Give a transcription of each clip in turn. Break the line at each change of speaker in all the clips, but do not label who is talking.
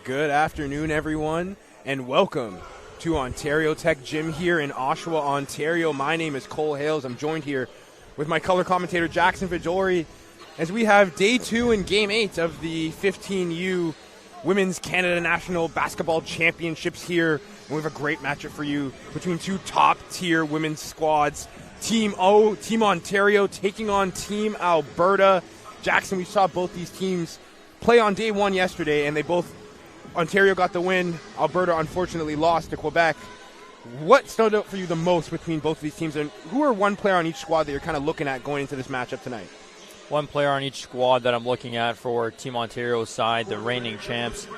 Good afternoon, everyone, and welcome to Ontario Tech Gym here in Oshawa, Ontario. My name is Cole Hales. I'm joined here with my color commentator, Jackson Vigori, as we have Day 2 and Game 8 of the 15U Women's Canada National Basketball Championships here. And we have a great matchup for you between two top-tier women's squads. Team Ontario taking on Team Alberta. Jackson, we saw both these teams play on Day 1 yesterday, and Ontario got the win. Alberta unfortunately lost to Quebec. What stood out for you the most between both of these teams, and who are one player on each squad that you're kind of looking at going into this matchup tonight?
One player on each squad that I'm looking at for Team Ontario's side, the reigning champs,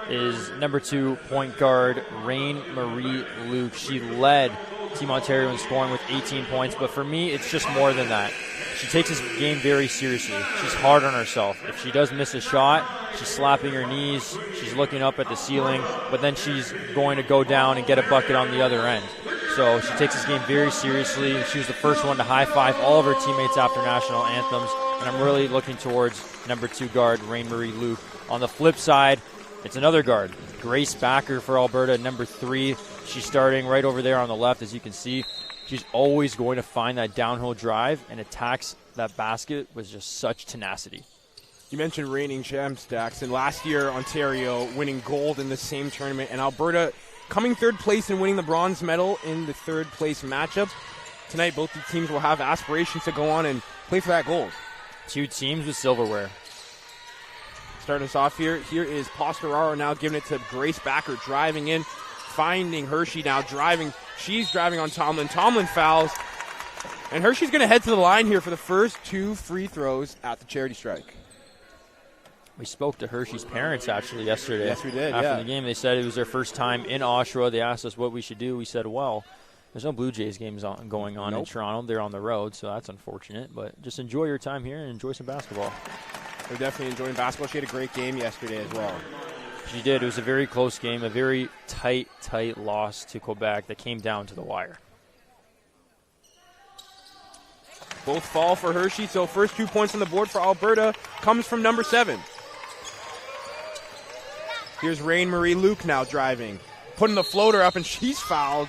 is number 2 point guard Rain-Marie Luke. She led Team Ontario in scoring with 18 points, but for me, it's just more than that. She takes this game very seriously. She's hard on herself. If she does miss a shot, she's slapping her knees, she's looking up at the ceiling, but then she's going to go down and get a bucket on the other end. So she takes this game very seriously. She was the first one to high-five all of her teammates after national anthems, and I'm really looking towards number 2 guard Rain-Marie Luke. On the flip side, it's another guard, Grace Backer for Alberta, number 3. She's starting right over there on the left, as you can see. She's always going to find that downhill drive and attacks that basket with just such tenacity.
You mentioned reigning champs, Dax, and last year Ontario winning gold in the same tournament, and Alberta coming third place and winning the bronze medal in the third place matchup. Tonight, both the teams will have aspirations to go on and play for that gold.
2 teams with silverware.
Starting us off here is Postoraro now giving it to Grace Backer, driving in, finding Hershey now driving. She's driving on Tomlin. Tomlin fouls, and Hershey's going to head to the line here for the first 2 free throws at the charity strike.
We spoke to Hershey's parents actually yesterday.
Yes, we did.
After the game, they said it was their first time in Oshawa. They asked us what we should do. We said, well, there's no Blue Jays games going on in Toronto. They're on the road, so that's unfortunate. But just enjoy your time here and enjoy some basketball.
They're definitely enjoying basketball. She had a great game yesterday as well.
She did. It was a very close game, a very tight loss to Quebec that came down to the wire.
Both fall for Hershey, so first 2 points on the board for Alberta comes from number 7. Here's Rain-Marie Luke now driving, putting the floater up, and she's fouled.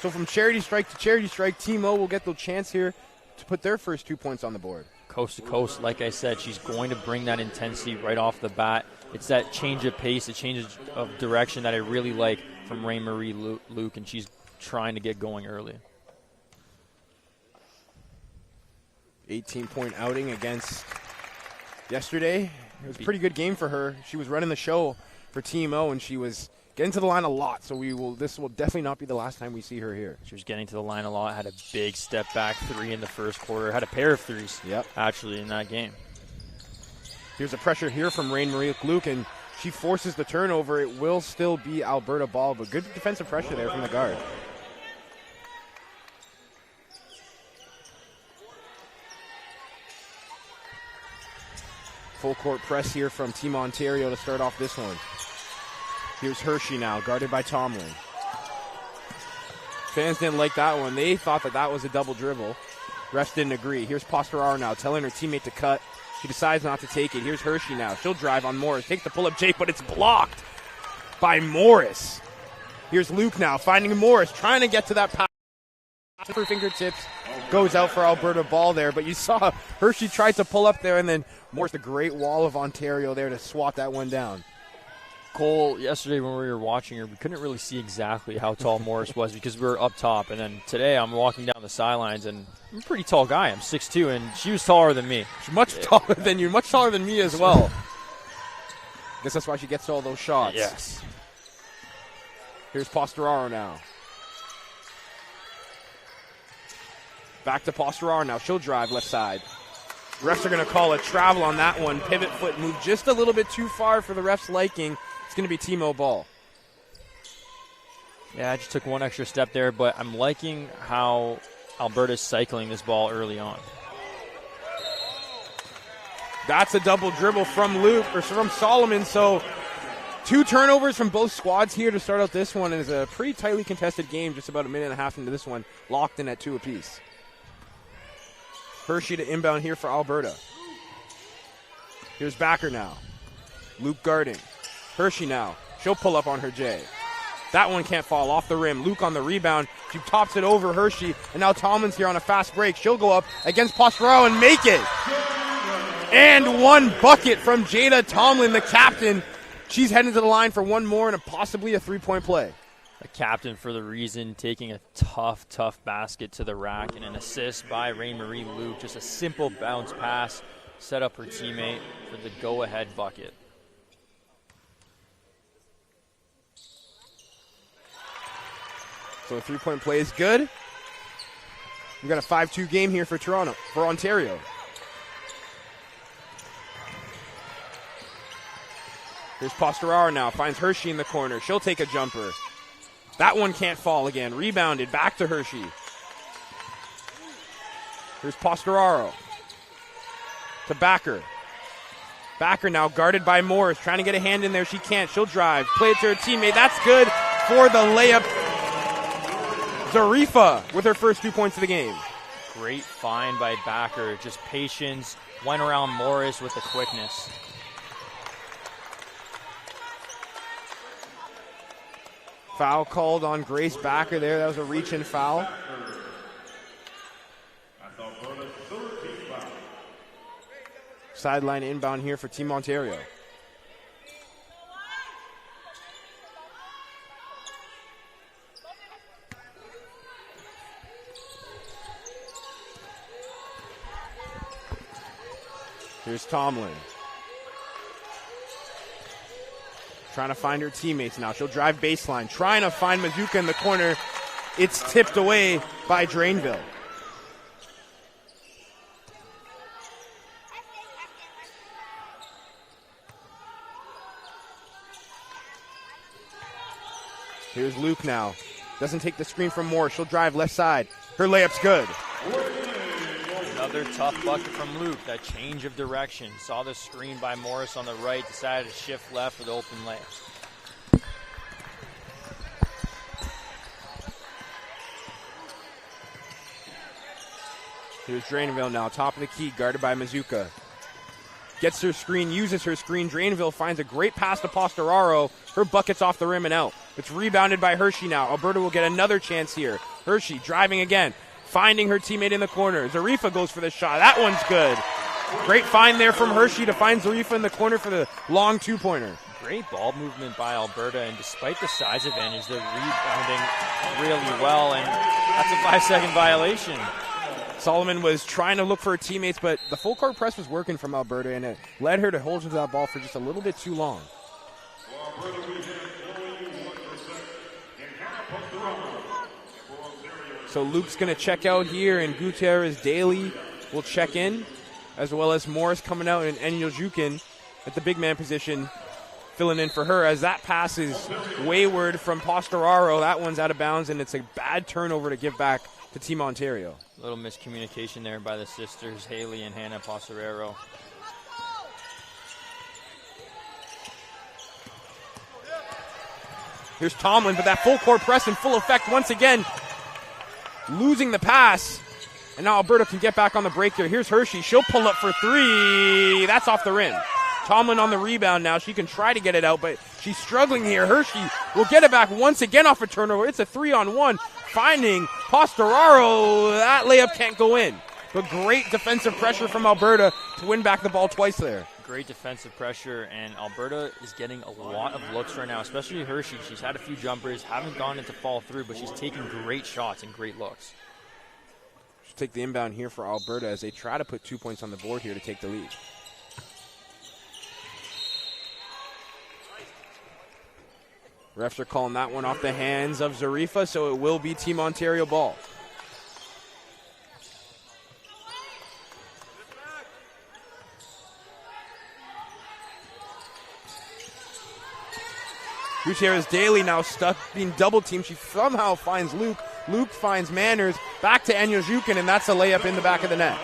So from charity strike to charity strike, Team O will get the chance here to put their first 2 points on the board.
Coast to coast, like I said, she's going to bring that intensity right off the bat. It's that change of pace, a change of direction that I really like from Rain-Marie Luke, and she's trying to get going early.
18-point outing against yesterday. It was a pretty good game for her. She was running the show for Team O, and she was getting to the line a lot, so this will definitely not be the last time we see her here.
She was getting to the line a lot, had a big step back 3 in the first quarter, had a pair of threes actually in that game.
Here's a pressure here from Rain-Marie Luke, and she forces the turnover. It will still be Alberta ball, but good defensive pressure there from the guard. Full court press here from Team Ontario to start off this one. Here's Hershey now, guarded by Tomlin. Fans didn't like that one. They thought that was a double dribble. Refs didn't agree. Here's Postoraro now, telling her teammate to cut. She decides not to take it. Here's Hershey now. She'll drive on Morris. Take the pull-up Jake, but it's blocked by Morris. Here's Luke now, finding Morris, trying to get to that pass. Her fingertips goes out for Alberta ball there, but you saw Hershey tried to pull up there, and then Morris, the great wall of Ontario there to swat that one down.
Cole, yesterday when we were watching her, we couldn't really see exactly how tall Morris was because we were up top. And then today I'm walking down the sidelines, and I'm a pretty tall guy. I'm 6'2", and she was taller than me.
She's much taller than you, much taller than me as well. Guess that's why she gets all those shots.
Yes.
Here's Postoraro now. Back to Postoraro now. She'll drive left side. Refs are going to call a travel on that one. Pivot foot moved just a little bit too far for the refs' liking. It's going to be Team O ball.
Yeah, I just took one extra step there, but I'm liking how Alberta's cycling this ball early on.
That's a double dribble from from Solomon. So 2 turnovers from both squads here to start out this one. It is a pretty tightly contested game, just about a minute and a half into this one, locked in at 2 apiece. Hershey to inbound here for Alberta. Here's Backer now. Luke guarding. Hershey now. She'll pull up on her J. That one can't fall off the rim. Luke on the rebound. She tops it over Hershey. And now Tomlin's here on a fast break. She'll go up against Posteraro and make it. And one bucket from Jada Tomlin, the captain. She's heading to the line for one more and possibly a three-point play.
A captain for the reason, taking a tough basket to the rack, and an assist by Rain Marie Luke. Just a simple bounce pass, set up her teammate for the go-ahead bucket.
So a three-point play is good. We've got a 5-2 game here for Ontario. Here's Posteraro now, finds Hershey in the corner. She'll take a jumper. That one can't fall again. Rebounded, back to Hershey. Here's Posteraro to Backer. Backer now guarded by Morris, trying to get a hand in there. She can't. She'll drive. Play it to her teammate. That's good for the layup. Zarifa with her first 2 points of the game.
Great find by Backer. Just patience. Went around Morris with the quickness.
Foul called on Grace Backer there. That was a reach-in foul. Sideline inbound here for Team Ontario. Here's Tomlin. Trying to find her teammates now. She'll drive baseline. Trying to find Mazuka in the corner. It's tipped away by Drainville. Here's Luke now. Doesn't take the screen from Moore. She'll drive left side. Her layup's good.
Another tough bucket from Luke. That change of direction. Saw the screen by Morris on the right. Decided to shift left for the open layup.
Here's Drainville now. Top of the key. Guarded by Mazuka. Gets her screen. Uses her screen. Drainville finds a great pass to Posteraro. Her bucket's off the rim and out. It's rebounded by Hershey now. Alberta will get another chance here. Hershey driving again. Finding her teammate in the corner. Zarifa goes for the shot. That one's good. Great find there from Hershey to find Zarifa in the corner for the long two-pointer.
Great ball movement by Alberta, and despite the size advantage, they're rebounding really well, and that's a 5-second violation.
Solomon was trying to look for her teammates, but the full court press was working from Alberta, and it led her to hold to that ball for just a little bit too long. So Luke's going to check out here, and Gutierrez Daly will check in, as well as Morris coming out and Enyo Jukin at the big man position, filling in for her as that pass is wayward from Posteraro. That one's out of bounds, and it's a bad turnover to give back to Team Ontario.
A little miscommunication there by the sisters, Haley and Hannah Posteraro.
Here's Tomlin, but that full court press in full effect once again. Losing the pass, and now Alberta can get back on the break here. Here's Hershey. She'll pull up for three. That's off the rim. Tomlin on the rebound now. She can try to get it out, but she's struggling here. Hershey will get it back once again off a turnover. It's a 3-on-1. Finding Posteraro. That layup can't go in. But great defensive pressure from Alberta to win back the ball twice there.
Great defensive pressure, and Alberta is getting a lot of looks right now, especially Hershey. She's had a few jumpers, haven't gone into fall through, but she's taking great shots and great looks.
She'll take the inbound here for Alberta as they try to put 2 points on the board here to take the lead. Refs are calling that one off the hands of Zarifa, so it will be Team Ontario ball. Gutierrez Daly now stuck, being double teamed. She somehow finds Luke. Luke finds Manners. Back to Enyo Jukin, and that's a layup in the back of the net.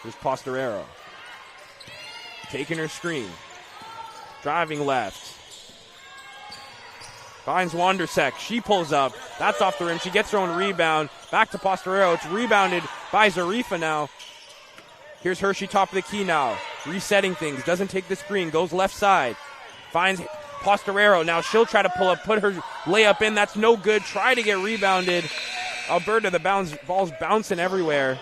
Here's Posteraro. Taking her screen. Driving left. Finds Wandersek. She pulls up. That's off the rim. She gets her own rebound. Back to Postorero. It's rebounded by Zarifa now. Here's Hershey top of the key now. Resetting things. Doesn't take the screen. Goes left side. Finds Postorero. Now she'll try to pull up. Put her layup in. That's no good. Try to get rebounded. Alberta, the ball's bouncing everywhere.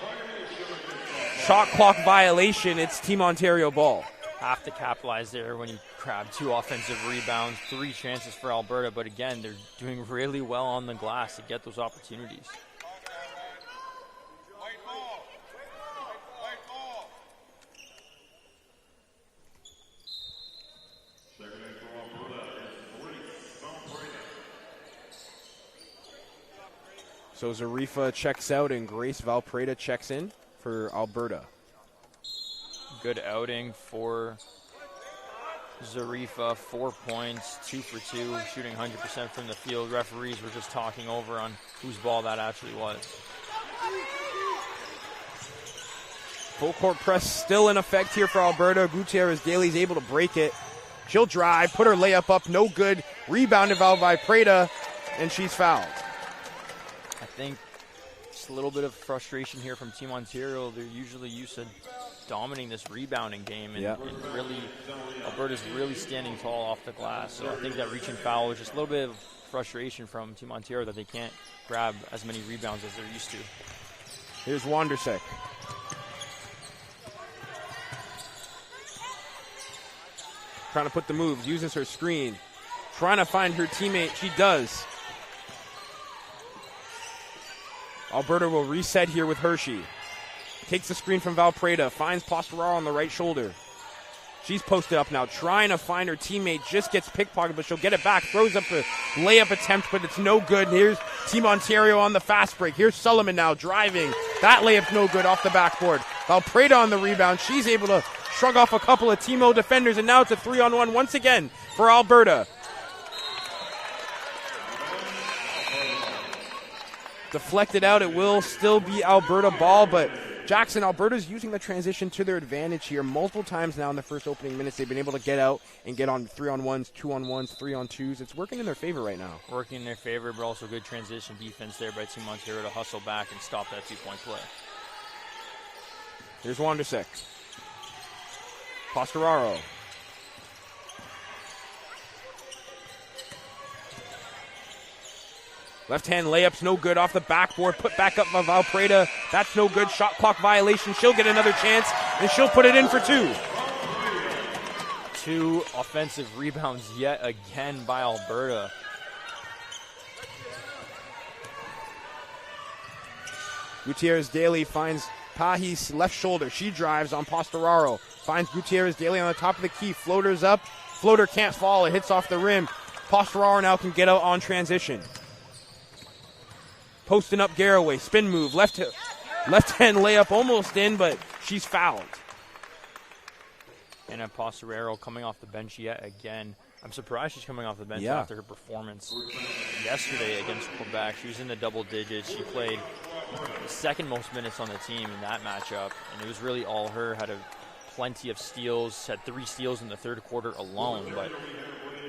Shot clock violation. It's Team Ontario ball.
Have to capitalize there when you grab 2 offensive rebounds, 3 chances for Alberta. But again, they're doing really well on the glass to get those opportunities.
So Zarifa checks out and Grace Valpreda checks in for Alberta.
Good outing for Zarifa, 4 points, 2 for 2, shooting 100% from the field. Referees were just talking over on whose ball that actually was.
Full court press still in effect here for Alberta. Gutierrez Daly's able to break it. She'll drive, put her layup up, no good. Rebounded by Preda, and she's fouled.
I think just a little bit of frustration here from Team Ontario. They're usually used to dominating this rebounding game, and really, Alberta's really standing tall off the glass. So I think that reaching foul was just a little bit of frustration from Team Ontario that they can't grab as many rebounds as they're used to.
Here's Wandersek. Trying to put the moves, uses her screen. Trying to find her teammate, she does. Alberta will reset here with Hershey. Takes the screen from Valpreda, finds Postoraro on the right shoulder. She's posted up now, trying to find her teammate, just gets pickpocketed, but she'll get it back. Throws up a layup attempt, but it's no good. Here's Team Ontario on the fast break. Here's Sullivan now driving. That layup's no good off the backboard. Valpreda on the rebound. She's able to shrug off a couple of Team O defenders, and now it's a 3-on-1 once again for Alberta. Deflected out, it will still be Alberta ball, but Jackson, Alberta's using the transition to their advantage here. Multiple times now in the first opening minutes, they've been able to get out and get on 3-on-1s, 2-on-1s, 3-on-2s. It's working in their favor right now.
Working in their favor, but also good transition defense there by Team Ontario to hustle back and stop that 2-point play.
Here's Wandersek. Postoraro. Left-hand layup's no good off the backboard. Put back up by Valpreda. That's no good. Shot clock violation. She'll get another chance, and she'll put it in for 2.
2 offensive rebounds yet again by Alberta.
Gutierrez Daly finds Pahi's left shoulder. She drives on Postoraro. Finds Gutierrez Daly on the top of the key. Floater's up. Floater can't fall. It hits off the rim. Postoraro now can get out on transition. Posting up Garraway, spin move, left-hand layup almost in, but she's fouled.
And Postoraro coming off the bench yet again. I'm surprised she's coming off the bench after her performance yesterday against Quebec. She was in the double digits. She played the second most minutes on the team in that matchup, and it was really all her. Had plenty of steals, had 3 steals in the third quarter alone, but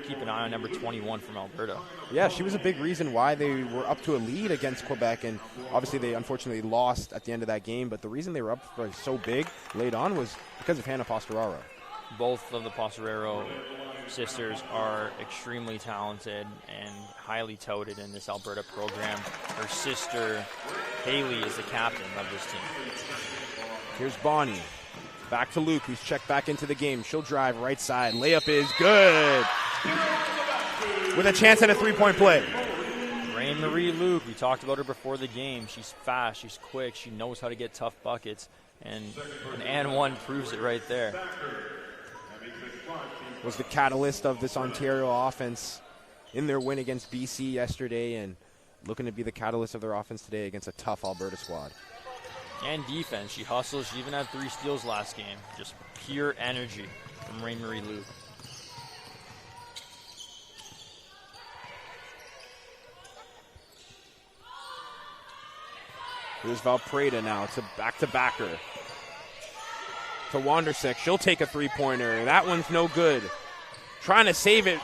keep an eye on number 21 from Alberta.
Yeah, she was a big reason why they were up to a lead against Quebec, and obviously they unfortunately lost at the end of that game, but the reason they were up for so big late on was because of Hannah Postoraro.
Both of the Postoraro sisters are extremely talented and highly touted in this Alberta program. Her sister, Haley, is the captain of this team.
Here's Bonnie. Back to Luke, who's checked back into the game. She'll drive right side. Layup is good. With a chance at a 3-point play.
Rain-Marie Luke, we talked about her before the game. She's fast, she's quick, she knows how to get tough buckets. And an one proves it right there.
Was the catalyst of this Ontario offense in their win against BC yesterday, and looking to be the catalyst of their offense today against a tough Alberta squad.
And defense, she hustles. She even had 3 steals last game. Just pure energy from Rain-Marie Luke.
Here's Valpreda now to back-to-backer. To Wandersek. She'll take a 3-pointer. That one's no good. Trying to save it.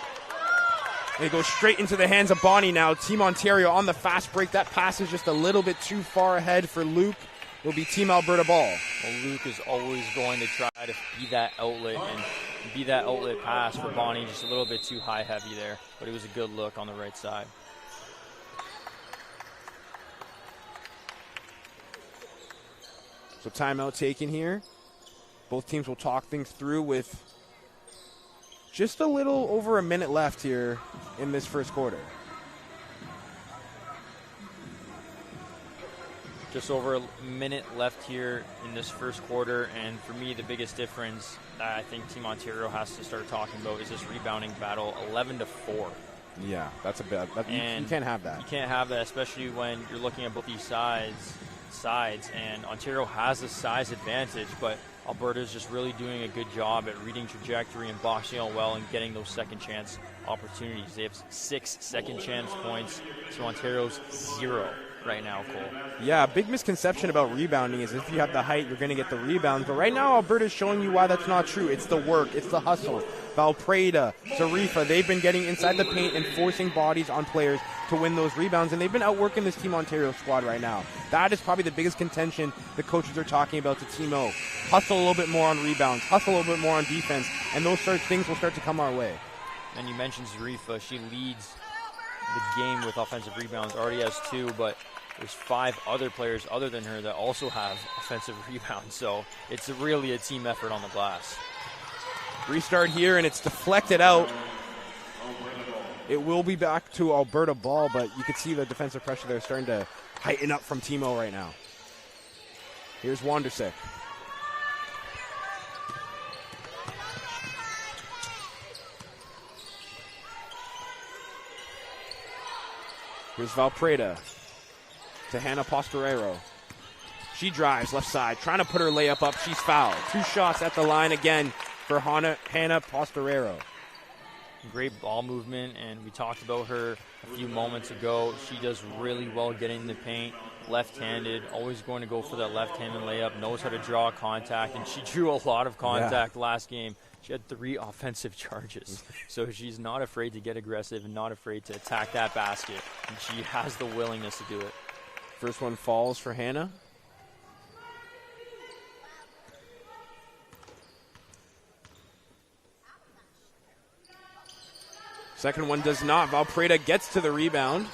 And it goes straight into the hands of Bonnie now. Team Ontario on the fast break. That pass is just a little bit too far ahead for Luke. It'll be Team Alberta ball.
Well, Luke is always going to try to be that outlet and be that outlet pass for Bonnie. Just a little bit too high heavy there, but it was a good look on the right side.
So timeout taken here. Both teams will talk things through with just a little over a minute left here in this first quarter.
Just over a minute left here in this first quarter, and for me, the biggest difference that I think Team Ontario has to start talking about is this rebounding battle, 11-4.
Yeah, that's a bad. You can't have that.
You can't have that, especially when you're looking at both these sides, and Ontario has a size advantage, but Alberta's just really doing a good job at reading trajectory and boxing out well and getting those second chance opportunities. They have 6 second chance points to Ontario's 0 right now, Cole.
Yeah, a big misconception about rebounding is if you have the height, you're going to get the rebounds. But right now, Alberta's showing you why that's not true. It's the work. It's the hustle. Valpreda, Zarifa, they've been getting inside the paint and forcing bodies on players to win those rebounds, and they've been outworking this Team Ontario squad right now. That is probably the biggest contention the coaches are talking about to Team O. Hustle a little bit more on rebounds, hustle a little bit more on defense, and those sort of things will start to come our way.
And you mentioned Zarifa. She leads the game with offensive rebounds, already has 2, but there's 5 other players other than her that also have offensive rebounds, so it's really a team effort on the glass.
Restart here, and it's deflected out. It will be back to Alberta ball, but you can see the defensive pressure there starting to heighten up from Team O right now. Here's Wandersick. Here's Valpreda to Hannah Postorero. She drives left side, trying to put her layup up. She's fouled. 2 shots at the line again for Hannah Postorero.
Great ball movement, and we talked about her a few moments ago. She does really well getting in the paint, left-handed, always going to go for that left-handed layup, knows how to draw contact, and she drew a lot of contact last game. She had 3 offensive charges, so she's not afraid to get aggressive and not afraid to attack that basket, and she has the willingness to do it.
First one falls for Hannah. Second one does not. Valpreda gets to the rebound.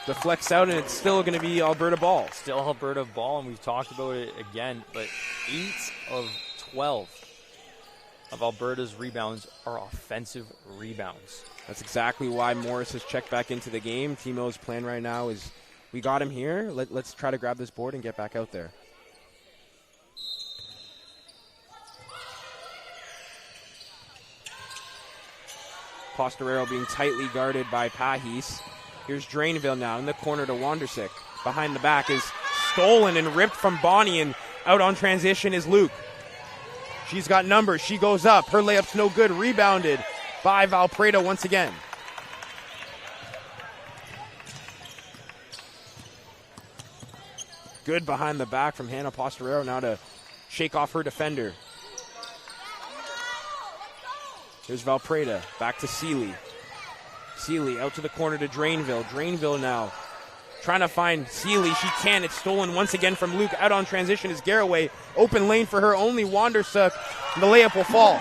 Deflects out, and it's still going to be Alberta ball.
Still Alberta ball, and we've talked about it again, but 8 of 12 of Alberta's rebounds are offensive rebounds.
That's exactly why Morris has checked back into the game. Team O's plan right now is we got him here. Let's try to grab this board and get back out there. Postorero being tightly guarded by Pahis. Here's Drainville now in the corner to Wandersick. Behind the back is stolen and ripped from Bonnie, and out on transition is Luke. She's got numbers. She goes up. Her layup's no good. Rebounded by Valpreda once again. Good behind the back from Hannah Postorero now to shake off her defender. Here's Valpreda, back to Seeley. Seeley out to the corner to Drainville. Drainville now trying to find Seeley. She can't. It's stolen once again from Luke. Out on transition is Garraway. Open lane for her. Only Wandersuck. The layup will fall.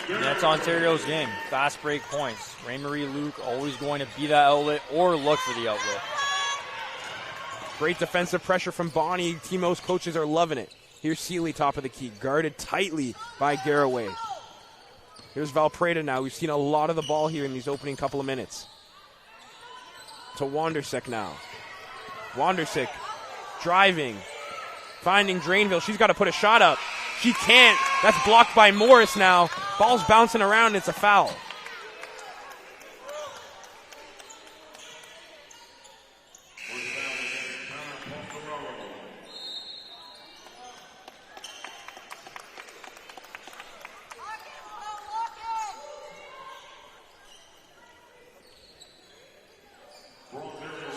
That's Ontario's game. Fast break points. Rain-Marie Luke always going to be that outlet or look for the outlet.
Great defensive pressure from Bonnie. Team O's coaches are loving it. Here's Seeley, top of the key. Guarded tightly by Garraway. Here's Valpreda now. We've seen a lot of the ball here in these opening couple of minutes. To Wandersick now. Wandersick driving, finding Drainville. She's got to put a shot up. She can't. That's blocked by Morris now. Ball's bouncing around. It's a foul.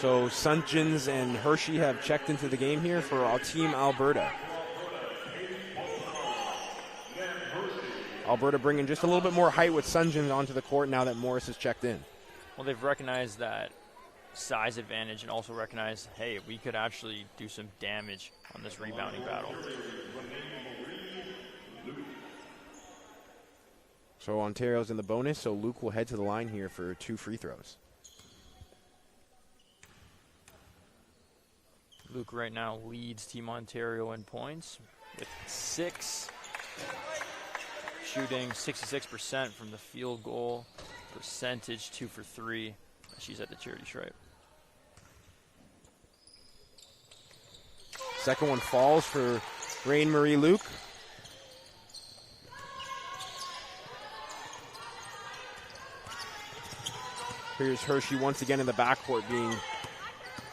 So Sunjins and Hershey have checked into the game here for our Team Alberta. Alberta bringing just a little bit more height with Sunjin onto the court now that Morris has checked in.
Well, they've recognized that size advantage and also recognized, hey, we could actually do some damage on this rebounding battle.
So Ontario's in the bonus, so Luke will head to the line here for 2 free throws.
Luke right now leads Team Ontario in points with 6. Shooting 66% from the field goal percentage, 2 for 3. She's at the charity stripe.
Second one falls for Rain Marie Luke. Here's Hershey once again in the backcourt being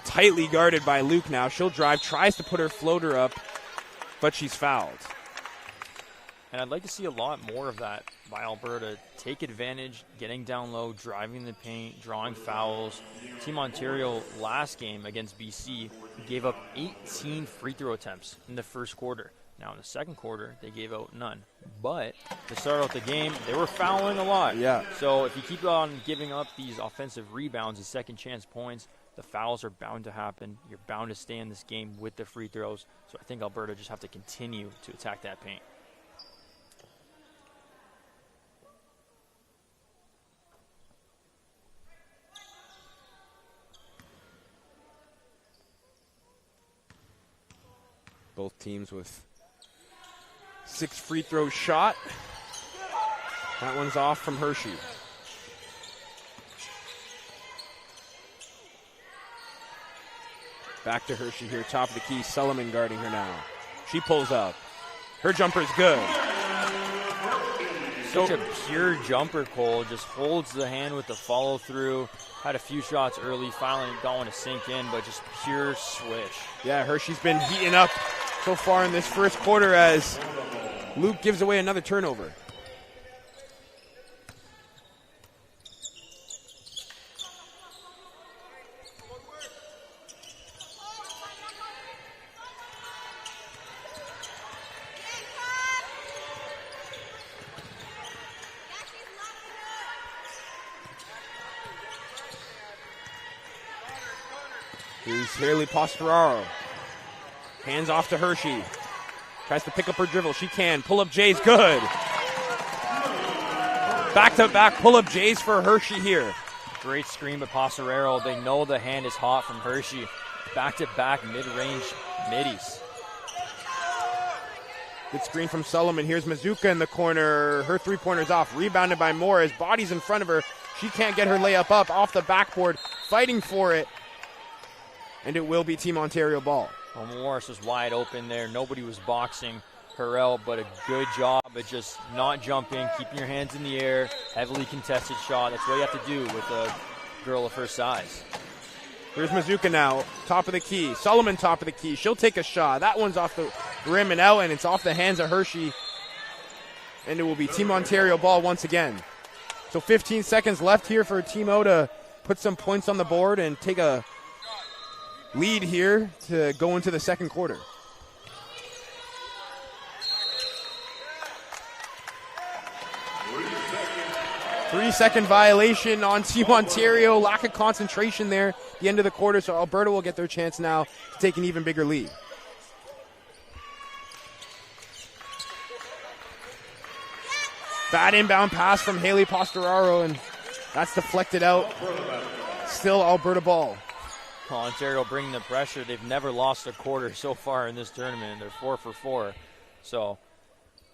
tightly guarded by Luke now. She'll drive, tries to put her floater up, but she's fouled.
And I'd like to see a lot more of that by Alberta. Take advantage, getting down low, driving the paint, drawing fouls. Team Ontario last game against BC gave up 18 free throw attempts in the first quarter. Now in the second quarter, they gave out none. But to start out the game, they were fouling a lot.
Yeah.
So if you keep on giving up these offensive rebounds and second chance points, the fouls are bound to happen. You're bound to stay in this game with the free throws. So I think Alberta just have to continue to attack that paint.
Both teams with 6 free throws shot. That one's off from Hershey. Back to Hershey here, top of the key. Sullivan guarding her now. She pulls up. Her jumper's good.
Such a pure jumper, Cole. Just holds the hand with the follow through. Had a few shots early, finally got one to sink in, but just pure swish.
Yeah, Hershey's been heating up so far in this first quarter as Luke gives away another turnover. Here's Haley Postoraro. Hands off to Hershey. Tries to pick up her dribble. She can. Pull-up J's good. Back-to-back pull-up J's for Hershey here.
Great screen by Postoraro. They know the hand is hot from Hershey. Back-to-back mid-range middies.
Good screen from Sullivan. Here's Mazuka in the corner. Her three-pointer's off. Rebounded by Morris. Body's in front of her. She can't get her layup up. Off the backboard. Fighting for it. And it will be Team Ontario ball.
Well, Morris was wide open there. Nobody was boxing her out, but a good job at just not jumping, keeping your hands in the air. Heavily contested shot. That's what you have to do with a girl of her size.
Here's Mazuka now, top of the key. Sullivan top of the key. She'll take a shot. That one's off the rim and out, and it's off the hands of Hershey. And it will be Team Ontario ball once again. So 15 seconds left here for Team O to put some points on the board and take a lead here to go into the second quarter. Three-second violation on Team Ontario. Lack of concentration there at the end of the quarter, so Alberta will get their chance now to take an even bigger lead. Bad inbound pass from Haley Postoraro, and that's deflected out. Still Alberta ball.
Ontario bringing the pressure. They've never lost a quarter so far in this tournament. They're 4 for 4. So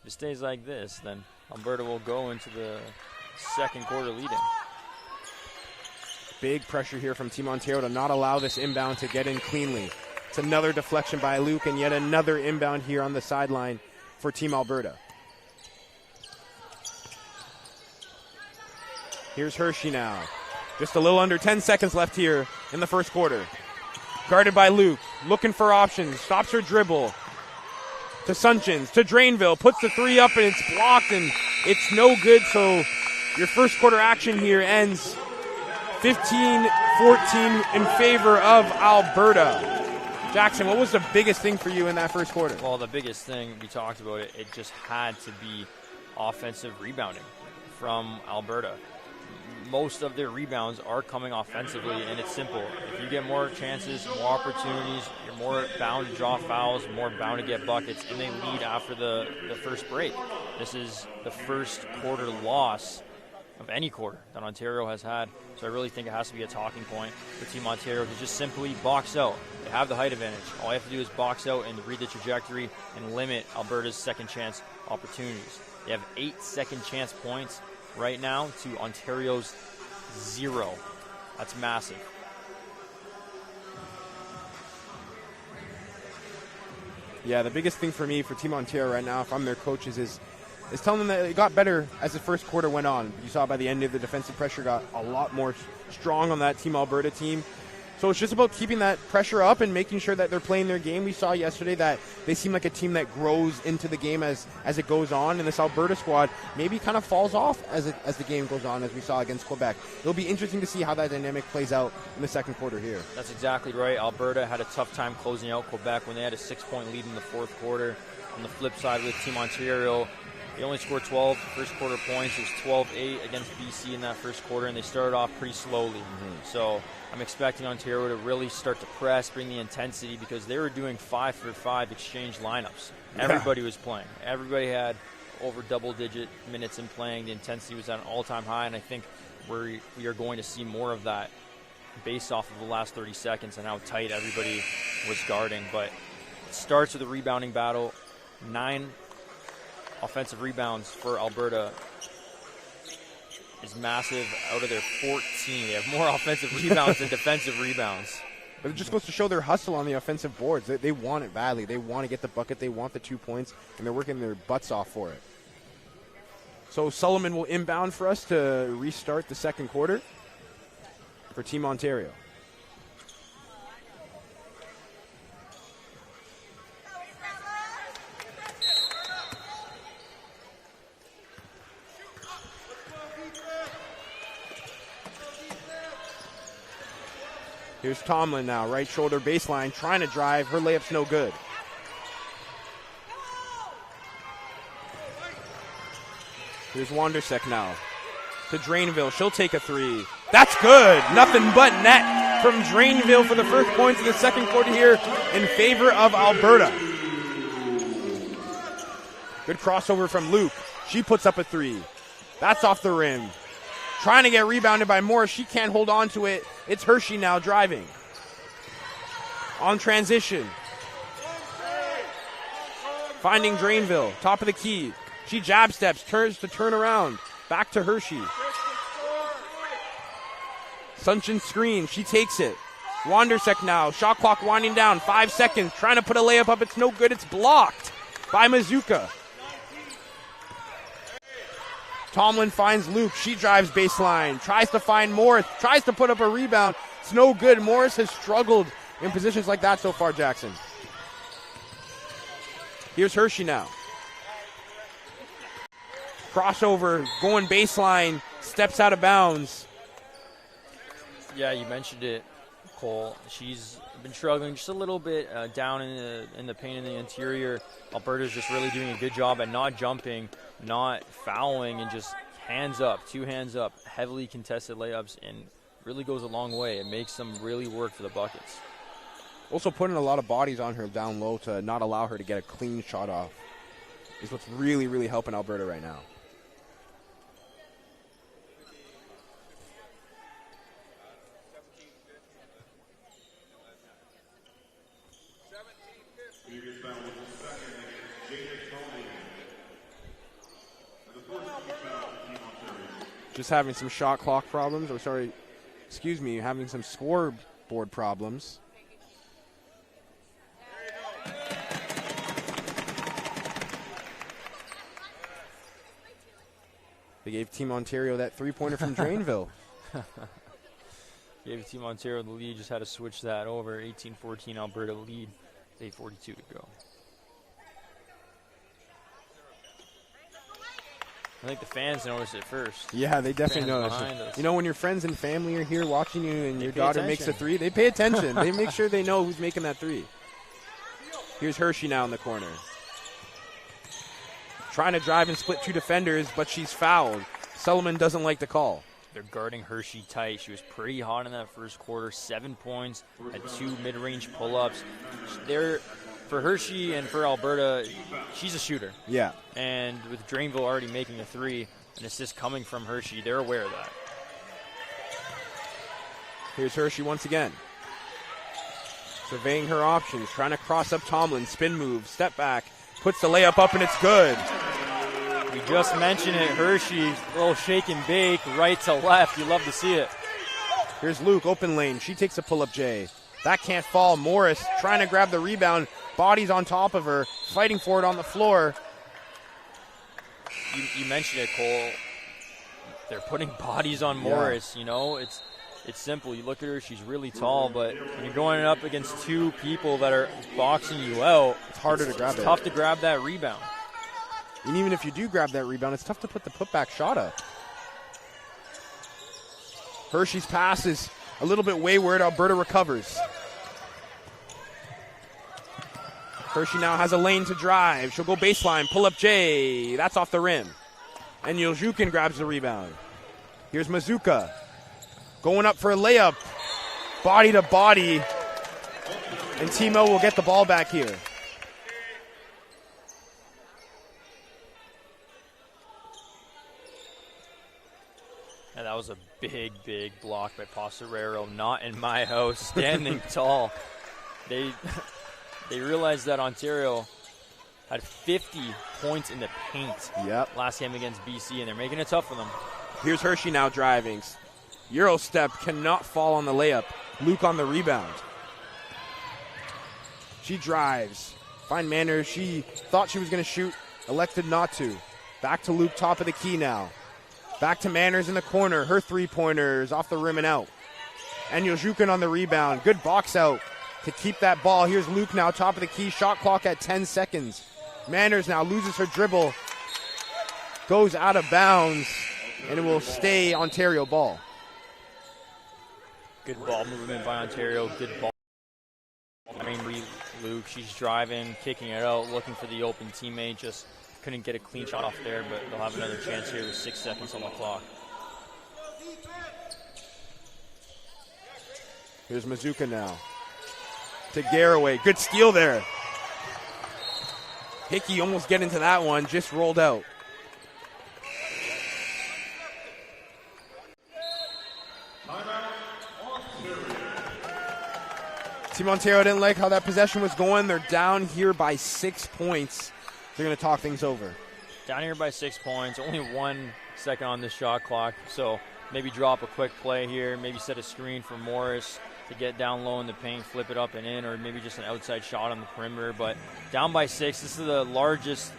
if it stays like this, then Alberta will go into the second quarter leading.
Big pressure here from Team Ontario to not allow this inbound to get in cleanly. It's another deflection by Luke, and yet another inbound here on the sideline for Team Alberta. Here's Hershey now. Just a little under 10 seconds left here in the first quarter. Guarded by Luke, looking for options, stops her dribble. To Sunchins, to Drainville, puts the three up and it's blocked and it's no good, so your first quarter action here ends 15-14 in favor of Alberta. Jackson, what was the biggest thing for you in that first quarter?
Well, the biggest thing, we talked about it, it just had to be offensive rebounding from Alberta. Most of their rebounds are coming offensively, and it's simple. If you get more chances, more opportunities, you're more bound to draw fouls, more bound to get buckets, and they lead after the first break. This is the first quarter loss of any quarter that Ontario has had, so I really think it has to be a talking point for Team Ontario to just simply box out. They have the height advantage. All you have to do is box out and read the trajectory and limit Alberta's second chance opportunities. They have 8 second chance points right now to Ontario's 0. That's massive.
Yeah, the biggest thing for me, for Team Ontario right now, if I'm their coaches, is telling them that it got better as the first quarter went on. You saw by the end of the defensive pressure got a lot more strong on that Team Alberta team. So it's just about keeping that pressure up and making sure that they're playing their game. We saw yesterday that they seem like a team that grows into the game as it goes on, and this Alberta squad maybe kind of falls off as the game goes on, as we saw against Quebec. It'll be interesting to see how that dynamic plays out in the second quarter here.
That's exactly right. Alberta had a tough time closing out Quebec when they had a 6-point lead in the fourth quarter. On the flip side, with Team Ontario, they only scored 12 first quarter points. It was 12-8 against BC in that first quarter, and they started off pretty slowly. So I'm expecting Ontario to really start to press, bring the intensity, because they were doing 5-for-5 exchange lineups. Everybody was playing. Everybody had over double-digit minutes in playing. The intensity was at an all-time high, and I think we are going to see more of that based off of the last 30 seconds and how tight everybody was guarding. But it starts with a rebounding battle. 9 offensive rebounds for Alberta is massive. Out of their 14, they have more offensive rebounds than defensive rebounds.
But it just goes to show their hustle on the offensive boards. They want it badly. They want to get the bucket. They want the 2 points, and they're working their butts off for it. So Sullivan will inbound for us to restart the second quarter for Team Ontario. Here's Tomlin now, right shoulder baseline, trying to drive. Her layup's no good. Here's Wandersek now to Drainville. She'll take a 3. That's good. Nothing but net from Drainville for the first points of the second quarter here in favor of Alberta. Good crossover from Luke. She puts up a 3. That's off the rim. Trying to get rebounded by Morris. She can't hold on to it. It's Hershey now driving. On transition. Finding Drainville. Top of the key. She jab steps. Turns to turn around. Back to Hershey. Sunshine screen. She takes it. Wandersek now. Shot clock winding down. 5 seconds. Trying to put a layup up. It's no good. It's blocked by Mazuka. Tomlin finds Luke. She drives baseline. Tries to find Morris. Tries to put up a rebound. It's no good. Morris has struggled in positions like that so far, Jackson. Here's Hershey now. Crossover. Going baseline. Steps out of bounds.
Yeah, you mentioned it, Cole. She's been struggling just a little bit down in the paint in the interior. Alberta's just really doing a good job at not jumping, not fouling, and just hands up, 2 hands up, heavily contested layups, and really goes a long way. It makes them really work for the buckets.
Also putting a lot of bodies on her down low to not allow her to get a clean shot off is what's really, really helping Alberta right now. Just having some shot clock problems, having some scoreboard problems. They gave Team Ontario that 3-pointer from Drainville.
Gave Team Ontario the lead, just had to switch that over. 18-14 Alberta lead, 8:42 to go. I think the fans noticed it first.
Yeah, they definitely noticed it. You know, when your friends and family are here watching you and your daughter makes a 3, they pay attention. They make sure they know who's making that 3. Here's Hershey now in the corner. trying to drive and split 2 defenders, but she's fouled. Sullivan doesn't like the call.
They're guarding Hershey tight. She was pretty hot in that first quarter. 7 points, had 2 mid-range pull-ups. For Hershey and for Alberta, she's a shooter.
Yeah.
And with Drainville already making a 3, an assist coming from Hershey, they're aware of that.
Here's Hershey once again. Surveying her options, trying to cross up Tomlin, spin move, step back, puts the layup up, and it's good.
We just mentioned it, Hershey, a little shake and bake, right to left. You love to see it.
Here's Luke, open lane. She takes a pull-up J. That can't fall. Morris trying to grab the rebound. Bodies on top of her, fighting for it on the floor.
You mentioned it, Cole. They're putting bodies on Morris, you know. It's simple. You look at her, she's really tall, but when you're going up against 2 people that are boxing you out,
it's harder to grab it.
It's tough to grab that rebound.
And even if you do grab that rebound, it's tough to put the putback shot up. Hershey's pass is a little bit wayward. Alberta recovers. Hershey now has a lane to drive. She'll go baseline, pull up J. That's off the rim. And Yelzhukin grabs the rebound. Here's Mazuka. Going up for a layup. Body to body. And Timo will get the ball back here.
And that was a big, big block by Passerero. Not in my house, standing tall. They realized that Ontario had 50 points in the paint last game against BC, and they're making it tough for them.
Here's Hershey now driving. Euro step cannot fall on the layup. Luke on the rebound. She drives. Fine Manners. She thought she was going to shoot, elected not to. Back to Luke, top of the key now. Back to Manners in the corner. Her three-pointers off the rim and out. And Yelzhukin on the rebound. Good box out to keep that ball. Here's Luke now, top of the key. Shot clock at 10 seconds. Manners now loses her dribble. Goes out of bounds. And it will stay Ontario ball.
Good ball movement by Ontario. Good ball. Luke, she's driving, kicking it out, looking for the open teammate. Just couldn't get a clean shot off there, but they'll have another chance here with 6 seconds on the clock.
Here's Mazuka now. To Garraway. Good steal there. Hickey almost getting to that one. Just rolled out. Team Ontario didn't like how that possession was going. They're down here by 6 points. They're going to talk things over.
Down here by 6 points. Only 1 second on the shot clock. So maybe drop a quick play here. Maybe set a screen for Morris to get down low in the paint, flip it up and in, or maybe just an outside shot on the perimeter. But down by 6, this is the largest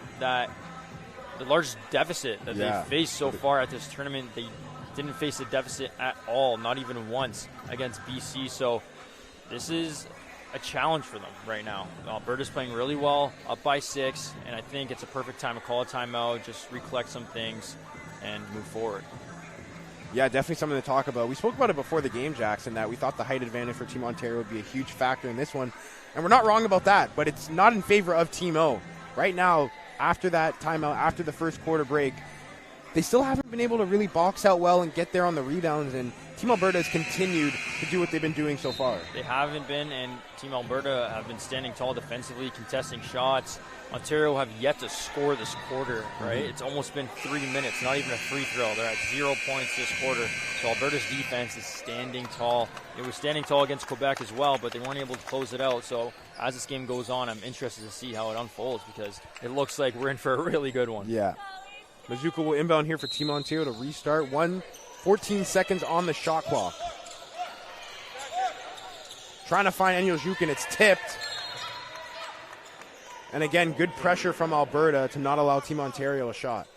deficit that they've faced so far at this tournament. They didn't face a deficit at all, not even once against BC. So this is a challenge for them right now. Alberta's playing really well, up by 6, and I think it's a perfect time to call a timeout, just recollect some things, and move forward.
Yeah, definitely something to talk about. We spoke about it before the game, Jackson, that we thought the height advantage for Team Ontario would be a huge factor in this one. And we're not wrong about that, but it's not in favor of Team O. Right now, after that timeout, after the first quarter break, they still haven't been able to really box out well and get there on the rebounds, and Team Alberta has continued to do what they've been doing so far.
They haven't been, and Team Alberta have been standing tall defensively, contesting shots. Ontario have yet to score this quarter, right? It's almost been 3 minutes, not even a free throw. They're at 0 points this quarter. So Alberta's defense is standing tall. It was standing tall against Quebec as well, but they weren't able to close it out. So as this game goes on, I'm interested to see how it unfolds because it looks like we're in for a really good one.
Yeah. Mazuka will inbound here for Team Ontario to restart. 14 seconds on the shot clock. Trying to find Yelzhukin. It's tipped. And again, good pressure from Alberta to not allow Team Ontario a shot.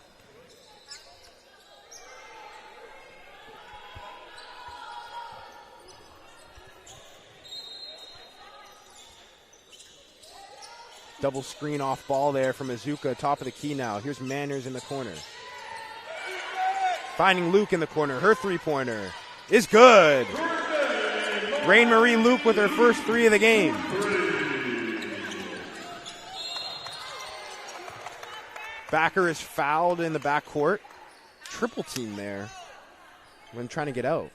Double screen off ball there from Mazuka, top of the key now. Here's Manners in the corner. Finding Luke in the corner. Her three-pointer is good. Rain-Marie Luke with her first 3 of the game. Backer is fouled in the backcourt. Triple team there when trying to get out.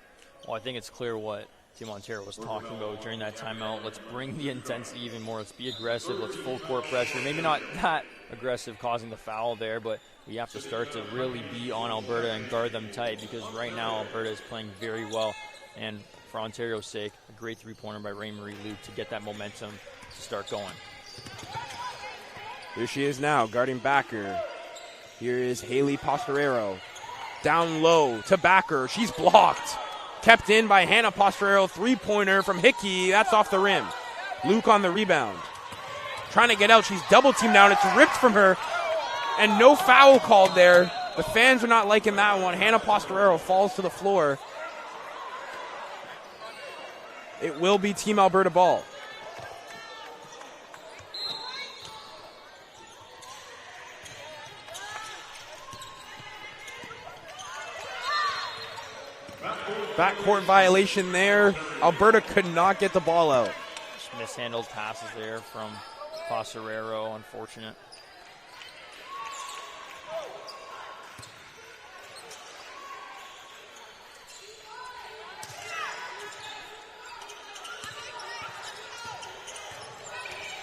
Well, I think it's clear what Team Ontario was talking about during that timeout. Let's bring the intensity even more. Let's be aggressive. Let's full court pressure. Maybe not that aggressive causing the foul there, but we have to start to really be on Alberta and guard them tight, because right now Alberta is playing very well. And for Ontario's sake, a great three-pointer by Rain-Marie Luke to get that momentum to start going.
Here she is now, guarding Backer. Here is Haley Postorero. Down low to Backer. She's blocked. Kept in by Hannah Postorero. Three-pointer from Hickey. That's off the rim. Luke on the rebound. Trying to get out. She's double-teamed down. It's ripped from her. And no foul called there. The fans are not liking that one. Hannah Postorero falls to the floor. It will be Team Alberta ball. Backcourt violation there. Alberta could not get the ball out.
Just mishandled passes there from Postorero. Unfortunate.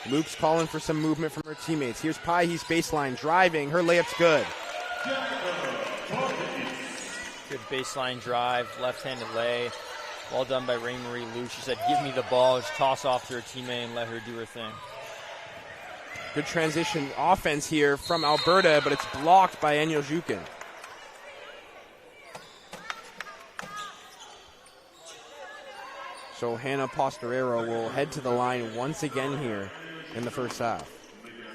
Luke's calling for some movement from her teammates. Here's Pai's baseline, driving. Her layup's good.
Good baseline drive, left-handed lay. Well done by Rain-Marie Luke. She said, give me the ball. Just toss off to her teammate and let her do her thing.
Good transition offense here from Alberta, but it's blocked by Enyo Jukin. So Hannah Postorero will head to the line once again here in the first half.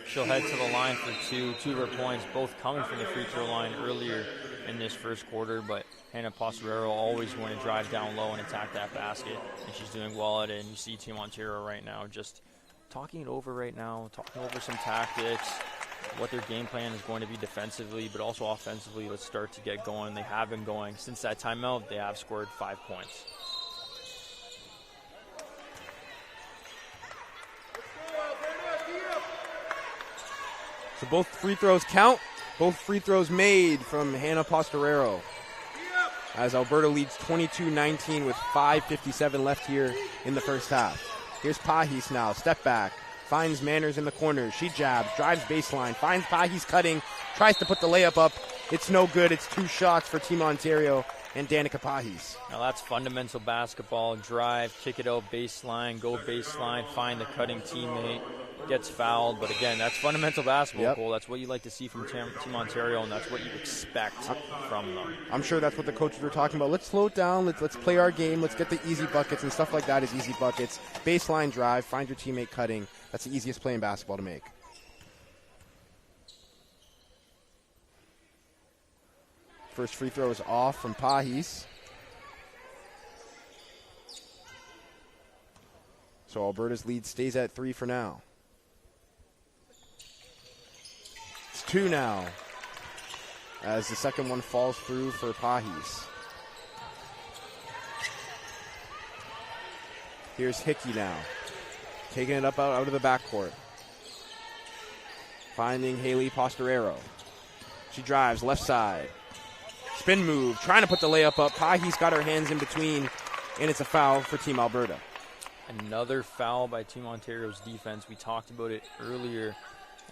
She'll head to the line for two of her points, both coming from the free throw line earlier in this first quarter, but Hannah Postorero always going to drive down low and attack that basket, and she's doing well at it. And you see Team Ontario right now just talking it over right now, talking over some tactics, what their game plan is going to be defensively, but also offensively. Let's start to get going. They have been going. Since that timeout, they have scored 5 points.
So both free throws count. Both free throws made from Hannah Postorero. As Alberta leads 22-19 with 5:57 left here in the first half. Here's Pahis now, step back. Finds Manners in the corner. She jabs, drives baseline, finds Pahis cutting, tries to put the layup up. It's no good. It's 2 shots for Team Ontario and Danica Pahis.
Now that's fundamental basketball. Drive, kick it out baseline, go baseline, find the cutting teammate. Gets fouled, but again, that's fundamental basketball,
yep.
Cole. That's what you like to see from Team Ontario, and that's what you expect from them.
I'm sure that's what the coaches were talking about. Let's slow it down. Let's play our game. Let's get the easy buckets, and stuff like that is easy buckets. Baseline drive, find your teammate cutting. That's the easiest play in basketball to make. First free throw is off from Pahis. So Alberta's lead stays at 3 for now. 2 now, as the second one falls through for Pahis. Here's Hickey now, taking it up out of the backcourt. Finding Haley Postorero. She drives left side. Spin move, trying to put the layup up. Pahis got her hands in between, and it's a foul for Team Alberta.
Another foul by Team Ontario's defense. We talked about it earlier